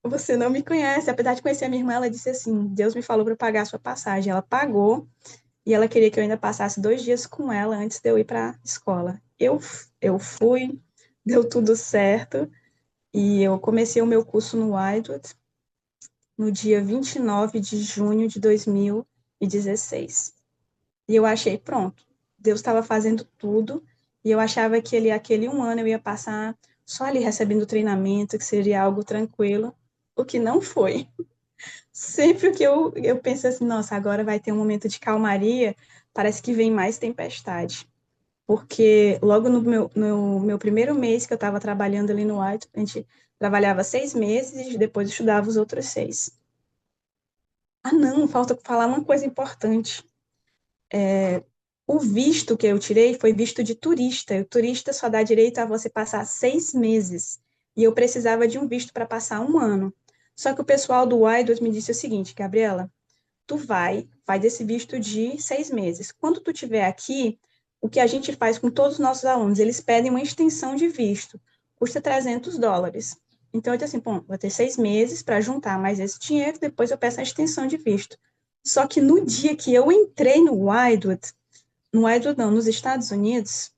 Você não me conhece. Apesar de conhecer a minha irmã, ela disse assim, Deus me falou para pagar a sua passagem. Ela pagou e ela queria que eu ainda passasse 2 dias com ela antes de eu ir para a escola. Eu fui, deu tudo certo e eu comecei o meu curso no Wildwood no dia 29 de junho de 2016. E eu achei, pronto, Deus estava fazendo tudo, e eu achava que aquele um ano eu ia passar só ali recebendo treinamento, que seria algo tranquilo, o que não foi. Sempre que eu penso assim, nossa, agora vai ter um momento de calmaria, parece que vem mais tempestade. Porque logo no meu primeiro mês que eu estava trabalhando ali no White, a gente trabalhava 6 meses e depois estudava os outros 6. Ah, não, falta falar uma coisa importante. O visto que eu tirei foi visto de turista. O turista só dá direito a você passar 6 meses. E eu precisava de um visto para passar um ano. Só que o pessoal do Y2 me disse o seguinte, Gabriela, tu vai desse visto de 6 meses. Quando tu estiver aqui, o que a gente faz com todos os nossos alunos, eles pedem uma extensão de visto. Custa US$ 300. Então, eu disse assim, bom, vou ter 6 meses para juntar mais esse dinheiro, depois eu peço a extensão de visto. Só que no dia que eu entrei no Wildwood não, nos Estados Unidos,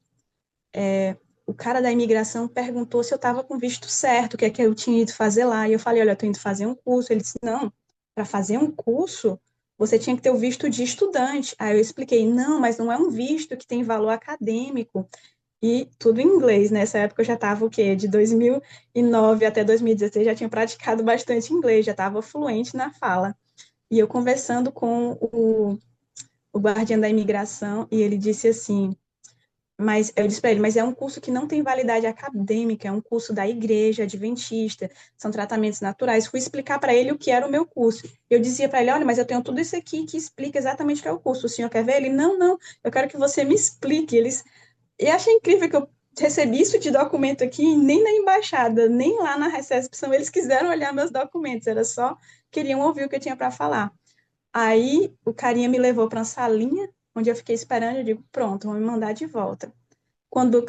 o cara da imigração perguntou se eu estava com visto certo, o que é que eu tinha ido fazer lá. E eu falei, olha, eu estou indo fazer um curso. Ele disse, não, para fazer um curso, você tinha que ter o visto de estudante. Aí eu expliquei, não, mas não é um visto que tem valor acadêmico. E tudo em inglês. Nessa época eu já estava o quê? De 2009 até 2016, já tinha praticado bastante inglês, já estava fluente na fala. E eu conversando com o guardião da imigração, e ele disse assim, mas eu disse para ele, mas é um curso que não tem validade acadêmica, é um curso da igreja adventista, são tratamentos naturais. Fui explicar para ele o que era o meu curso. Eu dizia para ele, olha, mas eu tenho tudo isso aqui que explica exatamente o que é o curso. O senhor quer ver? Ele, não, não, eu quero que você me explique. E achei incrível que eu recebi isso de documento aqui, e nem na embaixada, nem lá na recepção, eles quiseram olhar meus documentos, era só, queriam ouvir o que eu tinha para falar. Aí o carinha me levou para uma salinha, onde eu fiquei esperando, eu digo, pronto, vão me mandar de volta. Quando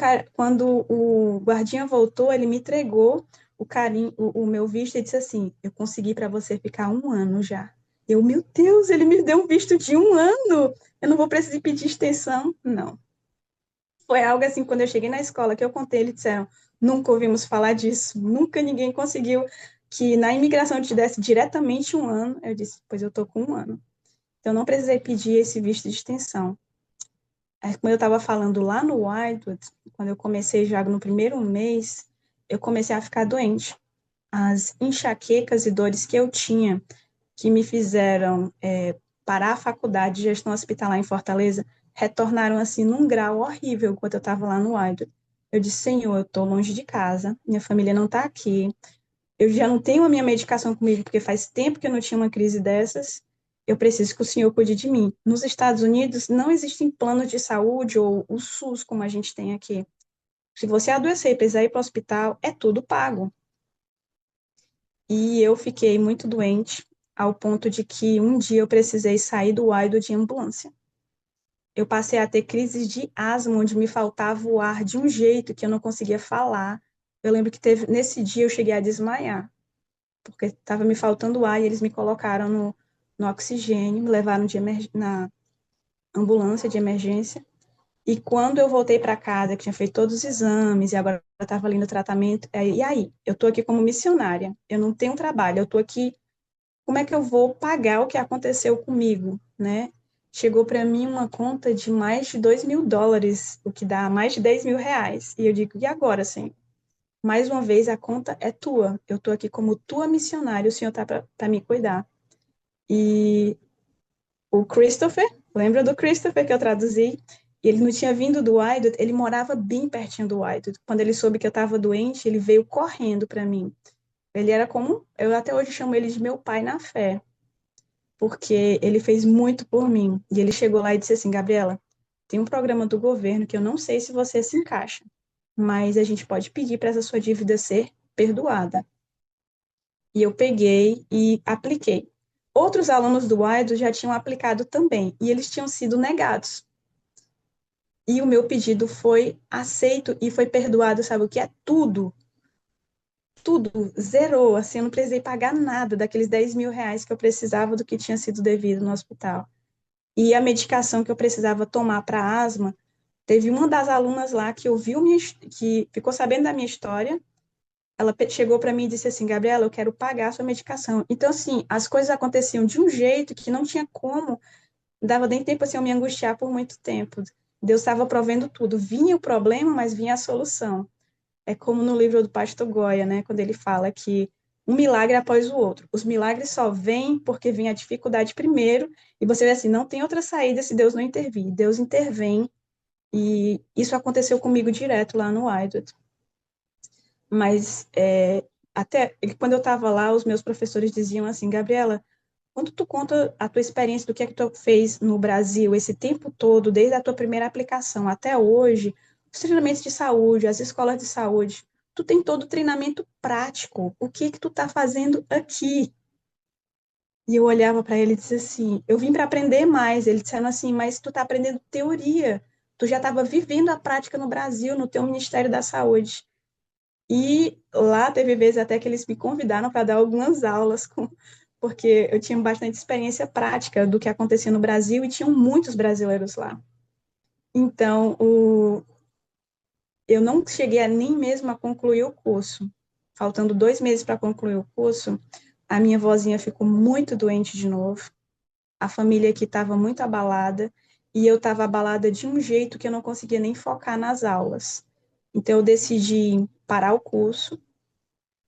o guardinha voltou, ele me entregou o meu visto e disse assim, eu consegui para você ficar um ano já. Eu, meu Deus, ele me deu um visto de um ano, eu não vou precisar pedir extensão? Não. Foi algo assim, quando eu cheguei na escola, que eu contei, eles disseram, nunca ouvimos falar disso, nunca ninguém conseguiu que na imigração te desse diretamente um ano. Eu disse, pois eu tô com um ano. Então, não precisei pedir esse visto de extensão. Como eu estava falando lá no Wildwood, quando eu comecei já no primeiro mês, eu comecei a ficar doente. As enxaquecas e dores que eu tinha, que me fizeram parar a faculdade de gestão hospitalar em Fortaleza, retornaram assim num grau horrível enquanto eu estava lá no Wildwood. Eu disse, Senhor, eu estou longe de casa, minha família não está aqui, eu já não tenho a minha medicação comigo, porque faz tempo que eu não tinha uma crise dessas, eu preciso que o Senhor cuide de mim. Nos Estados Unidos, não existem planos de saúde ou o SUS como a gente tem aqui. Se você adoecer e precisar ir para o hospital, é tudo pago. E eu fiquei muito doente, ao ponto de que um dia eu precisei sair do Aido de ambulância. Eu passei a ter crises de asma, onde me faltava o ar de um jeito que eu não conseguia falar. Eu lembro que nesse dia eu cheguei a desmaiar porque estava me faltando ar e eles me colocaram no oxigênio, me levaram na ambulância de emergência. E quando eu voltei para casa, que tinha feito todos os exames e agora eu estava ali no tratamento, e aí? Eu estou aqui como missionária, eu não tenho trabalho, eu estou aqui, como é que eu vou pagar o que aconteceu comigo, né? Chegou para mim uma conta de mais de US$ 2.000, o que dá mais de R$ 10.000. E eu digo, e agora, Senhor? Mais uma vez, a conta é tua. Eu estou aqui como tua missionária, o Senhor está para me cuidar. E o Christopher, lembra do Christopher que eu traduzi? Ele não tinha vindo do Wydod, ele morava bem pertinho do Wydod. Quando ele soube que eu estava doente, ele veio correndo para mim. Ele era como, eu até hoje chamo ele de meu pai na fé, porque ele fez muito por mim. E ele chegou lá e disse assim, Gabriela, tem um programa do governo que eu não sei se você se encaixa, mas a gente pode pedir para essa sua dívida ser perdoada. E eu peguei e apliquei. outros alunos do Wildwood já tinham aplicado também, e eles tinham sido negados. E o meu pedido foi aceito e foi perdoado, sabe o que é? Tudo, zerou, assim, eu não precisei pagar nada daqueles 10 mil reais que eu precisava do que tinha sido devido no hospital. E a medicação que eu precisava tomar para asma, teve uma das alunas lá que ouviu que ficou sabendo da minha história, ela chegou para mim e disse assim, Gabriela, eu quero pagar a sua medicação. Então, assim, as coisas aconteciam de um jeito que não tinha como, dava nem tempo assim eu me angustiar por muito tempo. Deus estava provendo tudo. Vinha o problema, mas vinha a solução. É como no livro do Pastor Goya, né, quando ele fala que um milagre após o outro. Os milagres só vêm porque vem a dificuldade primeiro, e você vê assim, não tem outra saída se Deus não intervir. Deus intervém, e isso aconteceu comigo direto lá no Wildwood. Mas até quando eu estava lá, os meus professores diziam assim, Gabriela, quando tu conta a tua experiência do que é que tu fez no Brasil esse tempo todo, desde a tua primeira aplicação até hoje, os treinamentos de saúde, as escolas de saúde, tu tem todo o treinamento prático. O que é que tu tá fazendo aqui? E eu olhava para ele e disse assim, eu vim para aprender mais. Ele dizendo assim, mas tu tá aprendendo teoria. Tu já estava vivendo a prática no Brasil, no teu Ministério da Saúde. E lá teve vezes até que eles me convidaram para dar algumas aulas, porque eu tinha bastante experiência prática do que acontecia no Brasil e tinham muitos brasileiros lá. Então, eu não cheguei a nem mesmo a concluir o curso. Faltando 2 meses para concluir o curso, a minha vozinha ficou muito doente de novo, a família aqui estava muito abalada, e eu estava abalada de um jeito que eu não conseguia nem focar nas aulas. Então, eu decidi parar o curso.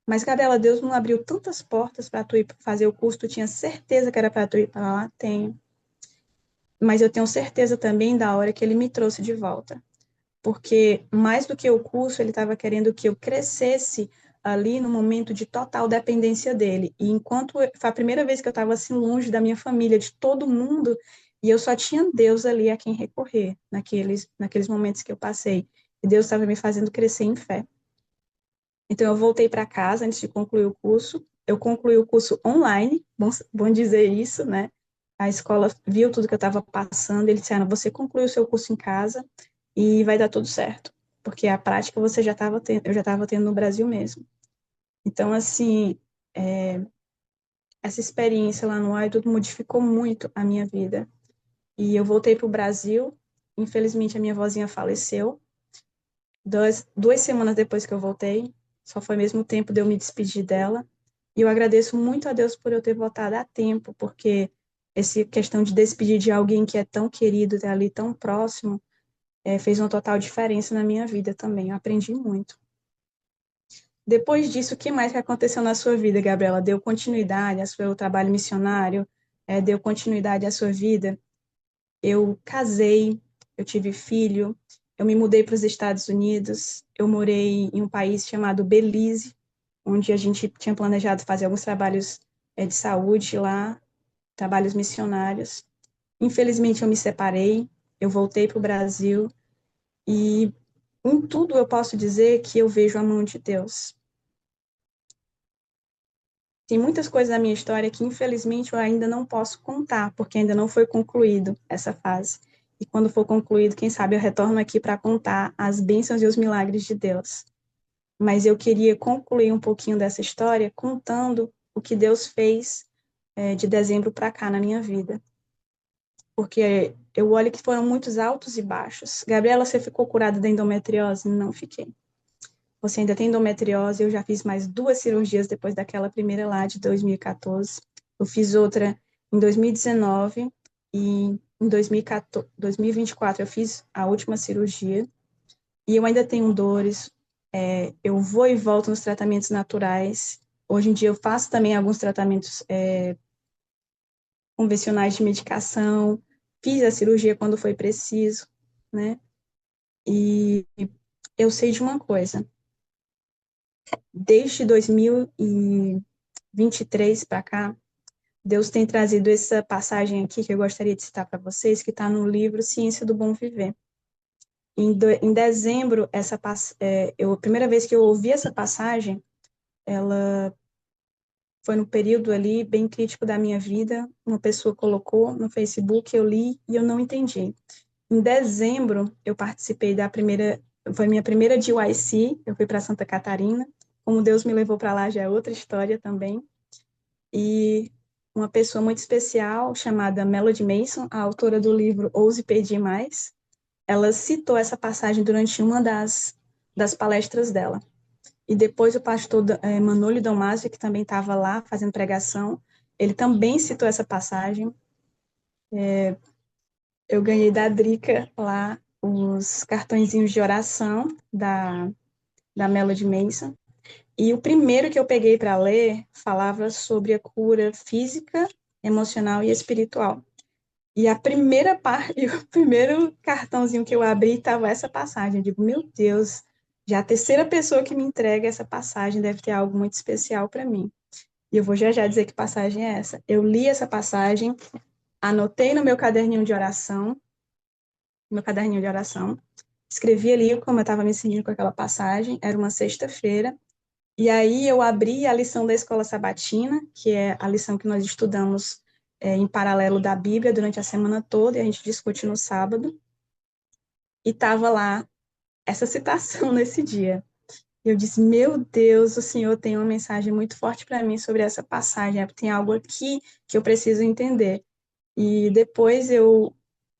Mas, Gabriela, Deus não abriu tantas portas para tu ir fazer o curso, tu tinha certeza que era para tu ir para lá? Tenho. Mas eu tenho certeza também da hora que ele me trouxe de volta. Porque, mais do que o curso, ele estava querendo que eu crescesse ali no momento de total dependência dele. E enquanto foi a primeira vez que eu estava assim longe da minha família, de todo mundo, e eu só tinha Deus ali a quem recorrer naqueles momentos que eu passei. E Deus estava me fazendo crescer em fé. Então, eu voltei para casa antes de concluir o curso. Eu concluí o curso online, bom dizer isso, né? A escola viu tudo que eu estava passando, eles disseram, você concluiu o seu curso em casa e vai dar tudo certo, porque a prática você já estava tendo, eu já estava tendo no Brasil mesmo. Então, assim, essa experiência lá no tudo modificou muito a minha vida. E eu voltei para o Brasil, infelizmente a minha vozinha faleceu, 2 semanas depois que eu voltei, só foi mesmo o tempo de eu me despedir dela. E eu agradeço muito a Deus por eu ter voltado a tempo, porque essa questão de despedir de alguém que é tão querido, tá ali tão próximo, fez uma total diferença na minha vida também. Eu aprendi muito. Depois disso, o que mais que aconteceu na sua vida, Gabriela? Deu continuidade ao seu trabalho missionário? Deu continuidade à sua vida? Eu casei, eu tive filho, eu me mudei para os Estados Unidos, eu morei em um país chamado Belize, onde a gente tinha planejado fazer alguns trabalhos de saúde lá, trabalhos missionários. Infelizmente, eu me separei, eu voltei para o Brasil e em tudo eu posso dizer que eu vejo a mão de Deus. Tem muitas coisas na minha história que, infelizmente, eu ainda não posso contar, porque ainda não foi concluído essa fase. E quando for concluído, quem sabe eu retorno aqui para contar as bênçãos e os milagres de Deus. Mas eu queria concluir um pouquinho dessa história contando o que Deus fez de dezembro para cá na minha vida. Porque eu olho que foram muitos altos e baixos. Gabriela, você ficou curada da endometriose? Não fiquei. Você ainda tem endometriose? Eu já fiz mais 2 cirurgias depois daquela primeira lá de 2014. Eu fiz outra em 2019 e em 2014, 2024 eu fiz a última cirurgia e eu ainda tenho dores. Eu vou e volto nos tratamentos naturais. Hoje em dia eu faço também alguns tratamentos convencionais de medicação. Fiz a cirurgia quando foi preciso, né? E eu sei de uma coisa. Desde 2023 para cá, Deus tem trazido essa passagem aqui que eu gostaria de citar para vocês, que está no livro Ciência do Bom Viver. Em dezembro, a primeira vez que eu ouvi essa passagem, ela foi no período ali bem crítico da minha vida, uma pessoa colocou no Facebook, eu li e eu não entendi. Em dezembro, eu participei da primeira, foi minha primeira GYC, eu fui para Santa Catarina. Como Deus me levou para lá já é outra história também. E uma pessoa muito especial, chamada Melody Mason, a autora do livro Ouse Pedir Mais, ela citou essa passagem durante uma das palestras dela. E depois o pastor Manolio Dalmasio, que também estava lá fazendo pregação, ele também citou essa passagem. Eu ganhei da Drica lá os cartõezinhos de oração da Melody Mason. E o primeiro que eu peguei para ler falava sobre a cura física, emocional e espiritual. E a primeira parte, o primeiro cartãozinho que eu abri estava essa passagem. Eu digo, meu Deus, já a terceira pessoa que me entrega essa passagem deve ter algo muito especial para mim. E eu vou já já dizer que passagem é essa. Eu li essa passagem, anotei no meu caderninho de oração, escrevi ali como eu estava me sentindo com aquela passagem, era uma sexta-feira, e aí eu abri a lição da Escola Sabatina, que é a lição que nós estudamos em paralelo da Bíblia durante a semana toda, e a gente discute no sábado, e estava lá essa citação nesse dia. Eu disse, meu Deus, o Senhor tem uma mensagem muito forte para mim sobre essa passagem, tem algo aqui que eu preciso entender. E depois era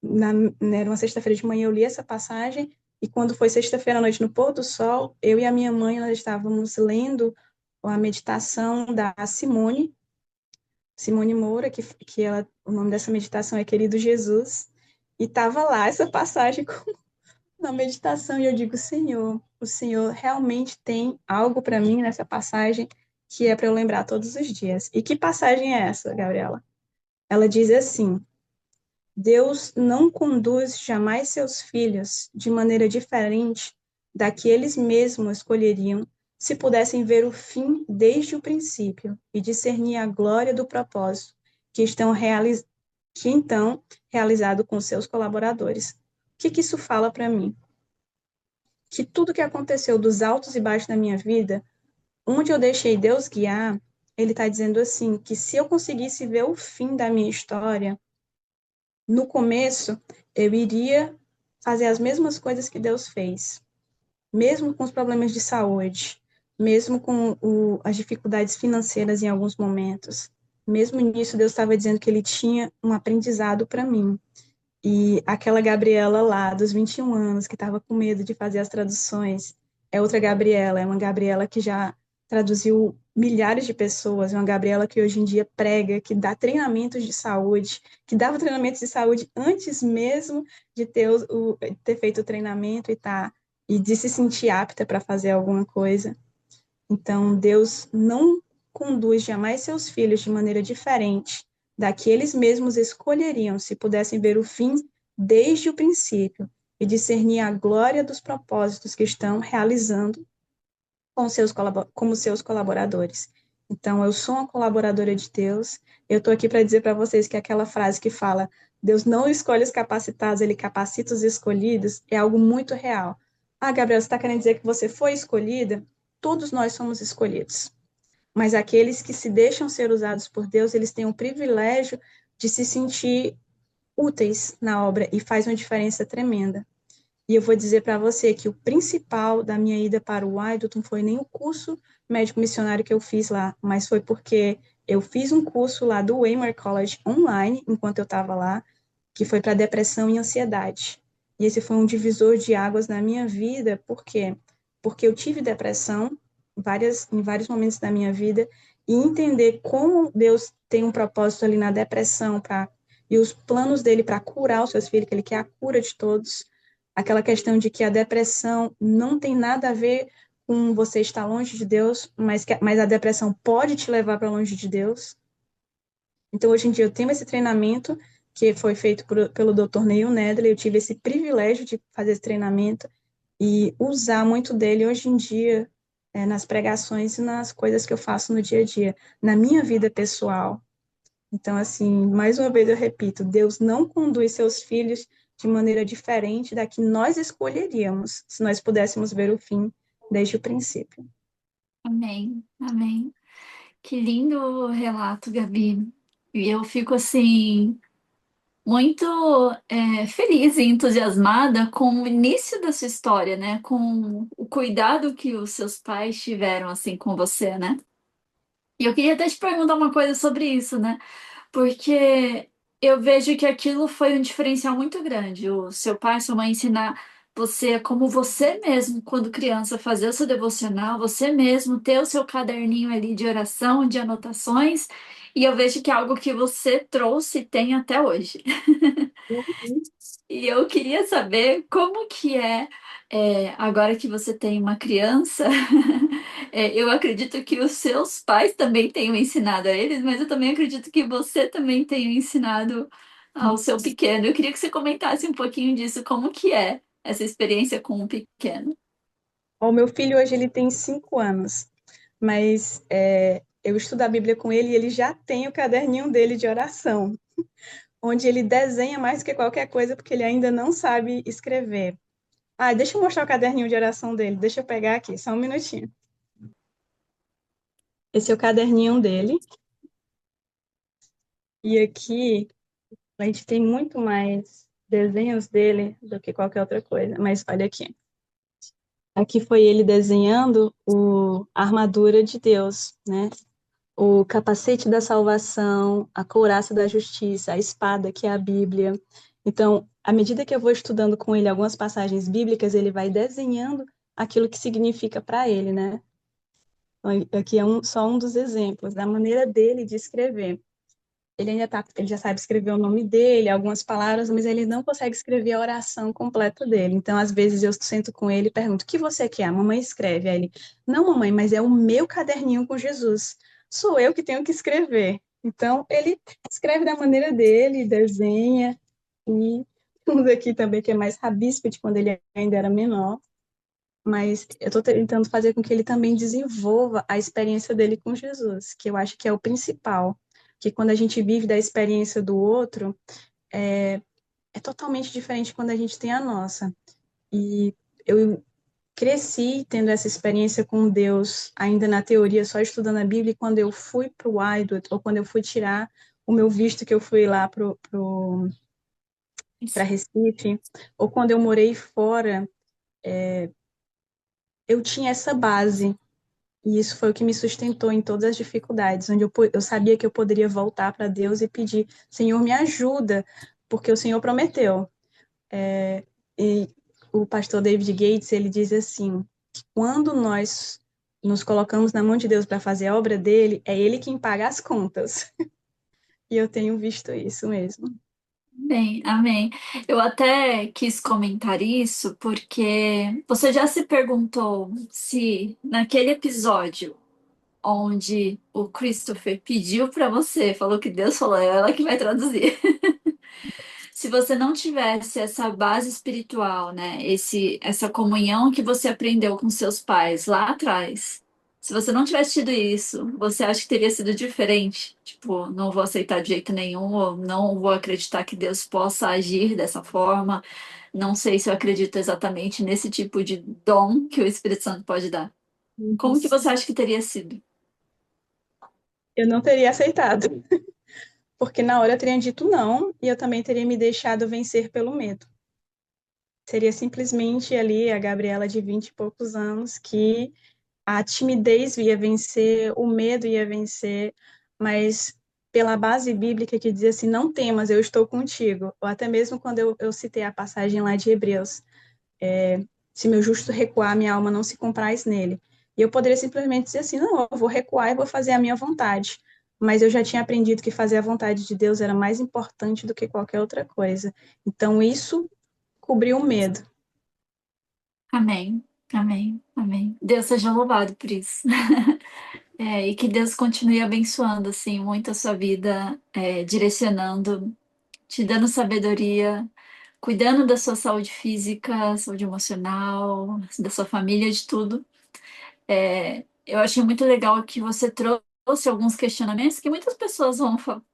uma sexta-feira de manhã, eu li essa passagem, e quando foi sexta-feira à noite no pôr do sol, eu e a minha mãe, nós estávamos lendo a meditação da Simone Moura, o nome dessa meditação é Querido Jesus, e estava lá essa passagem na meditação, e eu digo, Senhor, o Senhor realmente tem algo para mim nessa passagem que é para eu lembrar todos os dias. E que passagem é essa, Gabriela? Ela diz assim: Deus não conduz jamais seus filhos de maneira diferente da que eles mesmos escolheriam se pudessem ver o fim desde o princípio e discernir a glória do propósito que que então realizado com seus colaboradores. O que isso fala para mim? Que tudo que aconteceu dos altos e baixos da minha vida, onde eu deixei Deus guiar, ele está dizendo assim, que se eu conseguisse ver o fim da minha história, no começo, eu iria fazer as mesmas coisas que Deus fez, mesmo com os problemas de saúde, mesmo com as dificuldades financeiras em alguns momentos. Mesmo nisso, Deus estava dizendo que ele tinha um aprendizado para mim. E aquela Gabriela lá, dos 21 anos, que estava com medo de fazer as traduções, é outra Gabriela, é uma Gabriela que já traduziu milhares de pessoas, é uma Gabriela que hoje em dia prega, que dá treinamentos de saúde, que dava treinamentos de saúde antes mesmo de ter feito o treinamento e de se sentir apta para fazer alguma coisa. Então, Deus não conduz jamais seus filhos de maneira diferente da que eles mesmos escolheriam se pudessem ver o fim desde o princípio e discernir a glória dos propósitos que estão realizando como seus colaboradores. Então, eu sou uma colaboradora de Deus. Eu estou aqui para dizer para vocês que aquela frase que fala Deus não escolhe os capacitados, ele capacita os escolhidos, é algo muito real. Ah, Gabriel, você está querendo dizer que você foi escolhida? Todos nós somos escolhidos. Mas aqueles que se deixam ser usados por Deus, eles têm o privilégio de se sentir úteis na obra e faz uma diferença tremenda. E eu vou dizer para você que o principal da minha ida para o Wydot não foi nem o curso médico missionário que eu fiz lá, mas foi porque eu fiz um curso lá do Weimar College online, enquanto eu estava lá, que foi para depressão e ansiedade. E esse foi um divisor de águas na minha vida, por quê? Porque eu tive depressão em vários momentos da minha vida, e entender como Deus tem um propósito ali na depressão e os planos dele para curar os seus filhos, que ele quer a cura de todos, aquela questão de que a depressão não tem nada a ver com você estar longe de Deus, mas a depressão pode te levar para longe de Deus. Então, hoje em dia, eu tenho esse treinamento que foi feito pelo Dr. Neil Nedley, eu tive esse privilégio de fazer esse treinamento e usar muito dele hoje em dia nas pregações e nas coisas que eu faço no dia a dia, na minha vida pessoal. Então, assim, mais uma vez eu repito, Deus não conduz seus filhos de maneira diferente da que nós escolheríamos, se nós pudéssemos ver o fim desde o princípio. Amém, amém. Que lindo relato, Gabi. E eu fico assim muito feliz e entusiasmada com o início da sua história, né? Com o cuidado que os seus pais tiveram assim com você, né? E eu queria até te perguntar uma coisa sobre isso, né? Porque eu vejo que aquilo foi um diferencial muito grande. O seu pai e sua mãe ensinar você como você mesmo, quando criança, fazer o seu devocional, você mesmo ter o seu caderninho ali de oração, de anotações, e eu vejo que é algo que você trouxe e tem até hoje. Uhum. E eu queria saber como que agora que você tem uma criança, eu acredito que os seus pais também tenham ensinado a eles, mas eu também acredito que você também tenha ensinado ao seu pequeno. Eu queria que você comentasse um pouquinho disso, como que é essa experiência com o pequeno. O meu filho hoje ele tem 5 anos, mas eu estudo a Bíblia com ele e ele já tem o caderninho dele de oração, onde ele desenha mais do que qualquer coisa, porque ele ainda não sabe escrever. Ah, deixa eu mostrar o caderninho de oração dele, deixa eu pegar aqui, só um minutinho. Esse é o caderninho dele, e aqui a gente tem muito mais desenhos dele do que qualquer outra coisa, mas olha aqui. Aqui foi ele desenhando a armadura de Deus, né? O capacete da salvação, a couraça da justiça, a espada, que é a Bíblia. Então, à medida que eu vou estudando com ele algumas passagens bíblicas, ele vai desenhando aquilo que significa para ele, né? Então, aqui é só um dos exemplos da maneira dele de escrever. Ele já sabe escrever o nome dele, algumas palavras, mas ele não consegue escrever a oração completa dele. Então, às vezes eu sento com ele e pergunto: "O que você quer?" A mamãe escreve. Aí ele: "Não, mamãe, mas é o meu caderninho com Jesus. Sou eu que tenho que escrever." Então, ele escreve da maneira dele, desenha e tudo aqui também que é mais rabisco de quando ele ainda era menor, mas eu estou tentando fazer com que ele também desenvolva a experiência dele com Jesus, que eu acho que é o principal, que quando a gente vive da experiência do outro, é totalmente diferente quando a gente tem a nossa. E eu cresci tendo essa experiência com Deus, ainda na teoria, só estudando a Bíblia, e quando eu fui para o IDOT, ou quando eu fui tirar o meu visto, que eu fui lá para Recife, ou quando eu morei fora, eu tinha essa base. E isso foi o que me sustentou em todas as dificuldades, onde eu sabia que eu poderia voltar para Deus e pedir: Senhor, me ajuda, porque o Senhor prometeu. E o pastor David Gates, ele diz assim, que quando nós nos colocamos na mão de Deus para fazer a obra dele, é ele quem paga as contas. E eu tenho visto isso mesmo. Bem, amém. Eu até quis comentar isso porque você já se perguntou se naquele episódio onde o Christopher pediu para você, falou que Deus falou, é ela que vai traduzir. Se você não tivesse essa base espiritual, né, essa comunhão que você aprendeu com seus pais lá atrás, se você não tivesse tido isso, você acha que teria sido diferente? Tipo, não vou aceitar de jeito nenhum, ou não vou acreditar que Deus possa agir dessa forma. Não sei se eu acredito exatamente nesse tipo de dom que o Espírito Santo pode dar. Como que você acha que teria sido? Eu não teria aceitado, porque na hora eu teria dito não, e eu também teria me deixado vencer pelo medo. Seria simplesmente ali a Gabriela de 20 e poucos anos que a timidez ia vencer, o medo ia vencer, mas pela base bíblica que diz assim: não temas, eu estou contigo. Ou até mesmo quando eu citei a passagem lá de Hebreus: se meu justo recuar, minha alma não se compraz nele. E eu poderia simplesmente dizer assim: não, eu vou recuar e vou fazer a minha vontade. Mas eu já tinha aprendido que fazer a vontade de Deus era mais importante do que qualquer outra coisa. Então isso cobriu o medo. Amém, amém, amém. Deus seja louvado por isso. E que Deus continue abençoando, assim, muito a sua vida, direcionando, te dando sabedoria, cuidando da sua saúde física, saúde emocional, da sua família, de tudo. Eu achei muito legal que você trouxe alguns questionamentos que muitas pessoas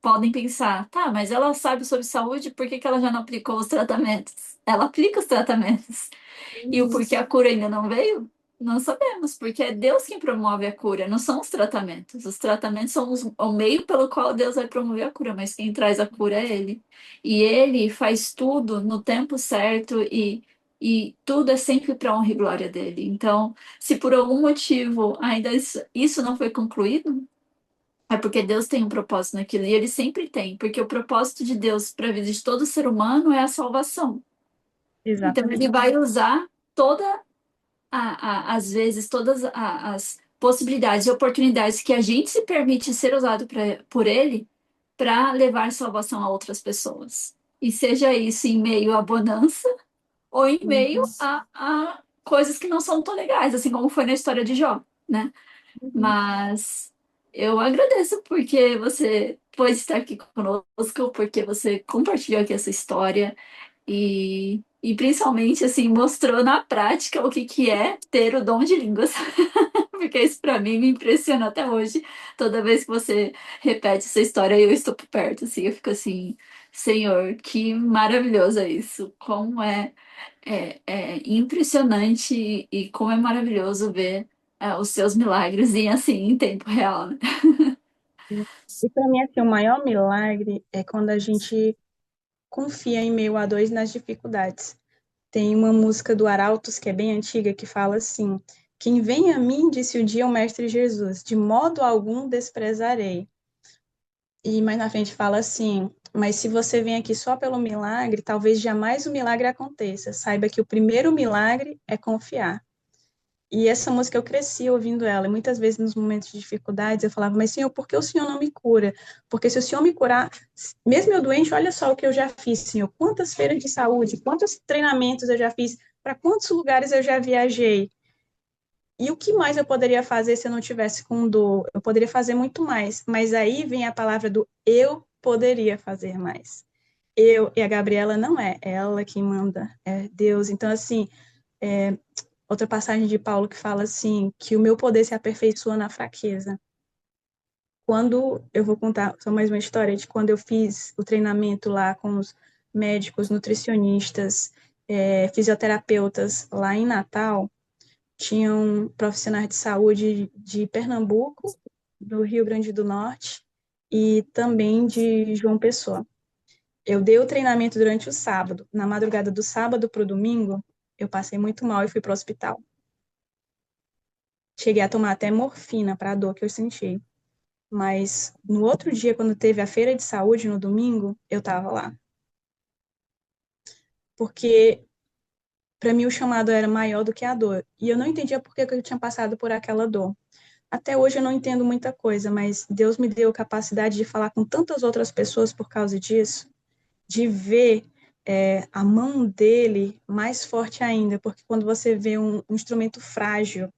podem pensar, tá, mas ela sabe sobre saúde, por que que ela já não aplicou os tratamentos? Ela aplica os tratamentos. E o porquê a cura ainda não veio? Não sabemos, porque é Deus quem promove a cura, não são os tratamentos. Os tratamentos são o meio pelo qual Deus vai promover a cura, mas quem traz a cura é Ele. E Ele faz tudo no tempo certo e tudo é sempre para honra e glória dele. Então, se por algum motivo ainda isso não foi concluído, é porque Deus tem um propósito naquilo, e Ele sempre tem, porque o propósito de Deus para a vida de todo ser humano é a salvação. Então, Ele Exatamente. vai usar toda às vezes, todas as possibilidades e oportunidades que a gente se permite ser usado por ele para levar salvação a outras pessoas. E seja isso em meio à bonança ou em meio Uhum, a coisas que não são tão legais, assim como foi na história de Jó, né? uhum. Mas eu agradeço porque você pôde estar aqui conosco, porque você compartilhou aqui essa história. E principalmente, assim, mostrou na prática o que que é ter o dom de línguas. Porque isso para mim me impressiona até hoje. Toda vez que você repete essa história, eu estou por perto, assim, eu fico assim, Senhor, que maravilhoso é isso. Como é impressionante e como é maravilhoso ver os seus milagres e assim, em tempo real, né? E para mim, assim, o maior milagre é quando a gente confia em meio a dores nas dificuldades. Tem uma música do Arautos, que é bem antiga, que fala assim: Quem vem a mim, disse o dia o Mestre Jesus, de modo algum desprezarei. E mais na frente fala assim: Mas se você vem aqui só pelo milagre, talvez jamais o milagre aconteça. Saiba que o primeiro milagre é confiar. E essa música eu cresci ouvindo ela, e muitas vezes nos momentos de dificuldades eu falava, mas Senhor, por que o Senhor não me cura? Porque se o Senhor me curar, mesmo eu doente, olha só o que eu já fiz, Senhor, quantas feiras de saúde, quantos treinamentos eu já fiz, para quantos lugares eu já viajei. E o que mais eu poderia fazer se eu não tivesse com dor? Eu poderia fazer muito mais, mas aí vem a palavra do eu poderia fazer mais. Eu e a Gabriela não é ela quem manda, é Deus. Então, assim, é, outra passagem de Paulo que fala assim, que o meu poder se aperfeiçoa na fraqueza. Quando eu vou contar só mais uma história de quando eu fiz o treinamento lá com os médicos, nutricionistas, fisioterapeutas lá em Natal, tinham profissionais de saúde de Pernambuco, do Rio Grande do Norte e também de João Pessoa. Eu dei o treinamento durante o sábado. Na madrugada do sábado para o domingo, eu passei muito mal e fui para o hospital. Cheguei a tomar até morfina para a dor que eu senti. Mas no outro dia, quando teve a feira de saúde, no domingo, eu estava lá. Porque para mim o chamado era maior do que a dor. E eu não entendia por que eu tinha passado por aquela dor. Até hoje eu não entendo muita coisa, mas Deus me deu a capacidade de falar com tantas outras pessoas por causa disso, de ver a mão dele mais forte ainda, porque quando você vê um instrumento frágil,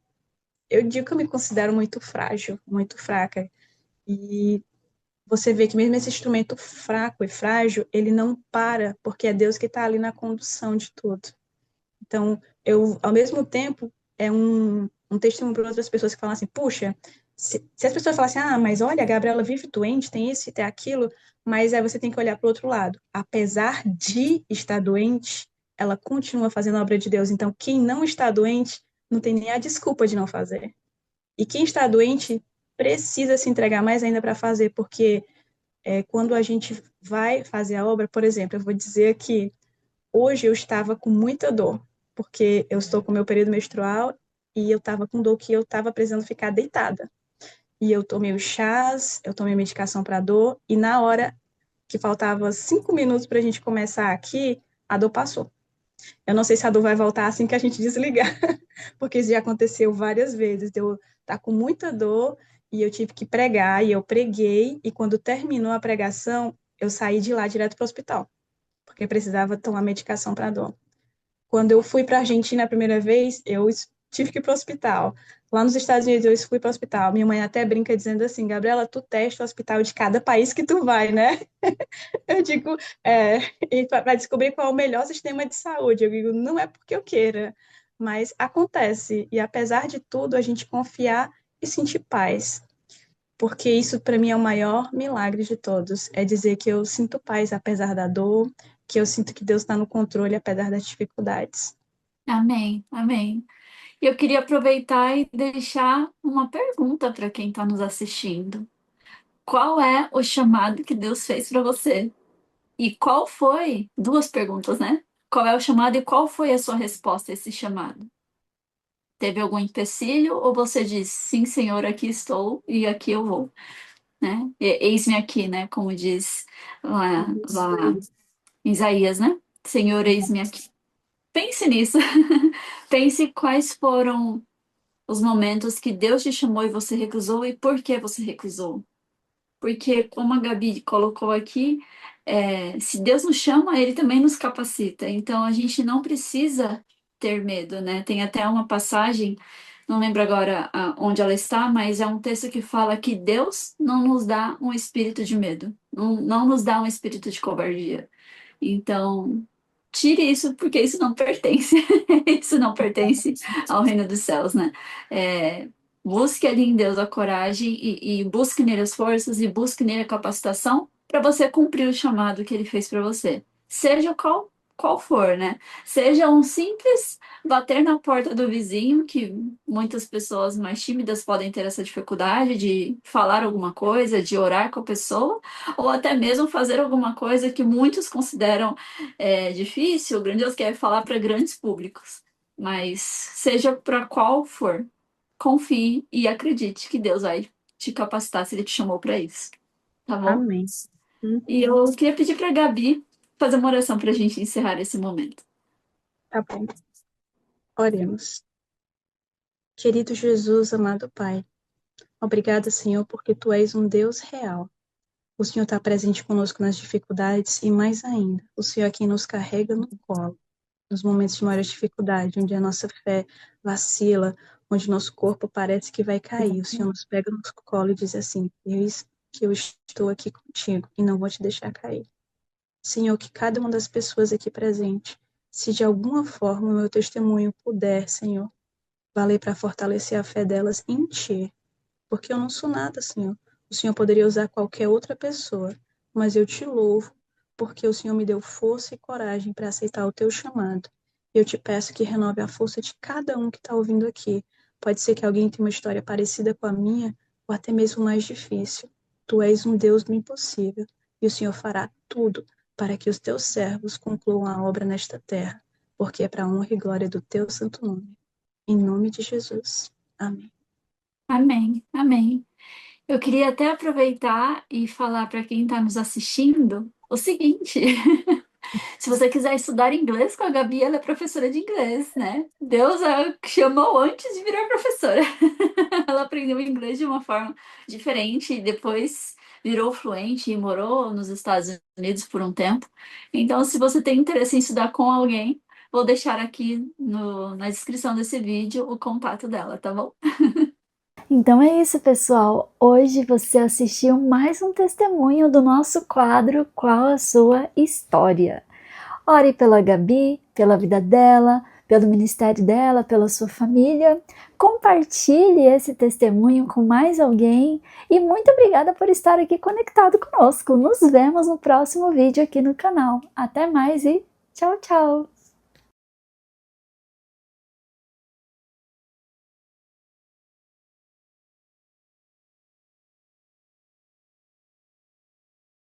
eu digo que eu me considero muito frágil, muito fraca, e você vê que mesmo esse instrumento fraco e frágil, ele não para, porque é Deus que está ali na condução de tudo. Então, eu, ao mesmo tempo, é um testemunho para outras pessoas que falam assim, puxa, se as pessoas falam assim, ah, mas olha, a Gabriela vive doente, tem isso e tem aquilo, mas aí você tem que olhar para o outro lado. Apesar de estar doente, ela continua fazendo a obra de Deus. Então, quem não está doente, não tem nem a desculpa de não fazer. E quem está doente precisa se entregar mais ainda para fazer, porque quando a gente vai fazer a obra, por exemplo, eu vou dizer que hoje eu estava com muita dor, porque eu estou com meu período menstrual e eu estava com dor que eu estava precisando ficar deitada. E eu tomei os chás, eu tomei medicação para dor, e na hora que faltava 5 minutos para a gente começar aqui, a dor passou. Eu não sei se a dor vai voltar assim que a gente desligar, porque isso já aconteceu várias vezes. Eu estar com muita dor e eu tive que pregar, e eu preguei, e quando terminou a pregação, eu saí de lá direto para o hospital, porque precisava tomar medicação para dor. Quando eu fui para a Argentina a primeira vez, eu tive que ir para o hospital. Lá nos Estados Unidos, eu fui para o hospital. Minha mãe até brinca dizendo assim, Gabriela, tu testa o hospital de cada país que tu vai, né? Eu digo, para descobrir qual é o melhor sistema de saúde. Eu digo, não é porque eu queira, mas acontece. E apesar de tudo, a gente confiar e sentir paz. Porque isso, para mim, é o maior milagre de todos. É dizer que eu sinto paz apesar da dor, que eu sinto que Deus está no controle apesar das dificuldades. Amém, amém. E eu queria aproveitar e deixar uma pergunta para quem está nos assistindo. Qual é o chamado que Deus fez para você? E qual foi? Duas perguntas, né? Qual é o chamado e qual foi a sua resposta a esse chamado? Teve algum empecilho ou você disse, sim, Senhor, aqui estou e aqui eu vou, né? Eis-me aqui, né? Como diz lá em Isaías, né? Senhor, eis-me aqui. Pense nisso. Pense quais foram os momentos que Deus te chamou e você recusou e por que você recusou. Porque, como a Gabi colocou aqui, se Deus nos chama, Ele também nos capacita. Então, a gente não precisa ter medo, né? Tem até uma passagem, não lembro agora onde ela está, mas é um texto que fala que Deus não nos dá um espírito de medo, não nos dá um espírito de covardia. Então, tire isso, porque isso não pertence. Isso não pertence ao reino dos céus, né? É, busque ali em Deus a coragem e busque nele as forças e busque nele a capacitação para você cumprir o chamado que ele fez para você. Seja qual for, né? Seja um simples bater na porta do vizinho, que muitas pessoas mais tímidas podem ter essa dificuldade de falar alguma coisa, de orar com a pessoa, ou até mesmo fazer alguma coisa que muitos consideram difícil, grandioso, que é falar para grandes públicos. Mas seja para qual for, confie e acredite que Deus vai te capacitar se Ele te chamou para isso, tá bom? Amém. E eu queria pedir para a Gabi fazer uma oração para a gente encerrar esse momento. Tá bom. Oremos. Querido Jesus, amado Pai, obrigada, Senhor, porque Tu és um Deus real. O Senhor está presente conosco nas dificuldades e mais ainda, o Senhor é quem nos carrega no colo, nos momentos de maior dificuldade, onde a nossa fé vacila, onde nosso corpo parece que vai cair. O Senhor nos pega no colo e diz assim: eis que eu estou aqui contigo e não vou te deixar cair. Senhor, que cada uma das pessoas aqui presente, se de alguma forma o meu testemunho puder, Senhor, valer para fortalecer a fé delas em Ti, porque eu não sou nada, Senhor. O Senhor poderia usar qualquer outra pessoa, mas eu te louvo, porque o Senhor me deu força e coragem para aceitar o teu chamado. E eu te peço que renove a força de cada um que está ouvindo aqui. Pode ser que alguém tenha uma história parecida com a minha, ou até mesmo mais difícil. Tu és um Deus do impossível, e o Senhor fará tudo para que os teus servos concluam a obra nesta terra, porque é para a honra e glória do teu santo nome. Em nome de Jesus. Amém. Amém, amém. Eu queria até aproveitar e falar para quem está nos assistindo o seguinte: se você quiser estudar inglês com a Gabi, ela é professora de inglês, né? Deus a chamou antes de virar professora. Ela aprendeu inglês de uma forma diferente e depois virou fluente e morou nos Estados Unidos por um tempo. Então, se você tem interesse em estudar com alguém, vou deixar aqui na descrição desse vídeo o contato dela, tá bom? Então é isso, pessoal. Hoje você assistiu mais um testemunho do nosso quadro Qual a Sua História? Ore pela Gabi, pela vida dela, pelo ministério dela, pela sua família. Compartilhe esse testemunho com mais alguém e muito obrigada por estar aqui conectado conosco. Nos vemos no próximo vídeo aqui no canal. Até mais e tchau, tchau!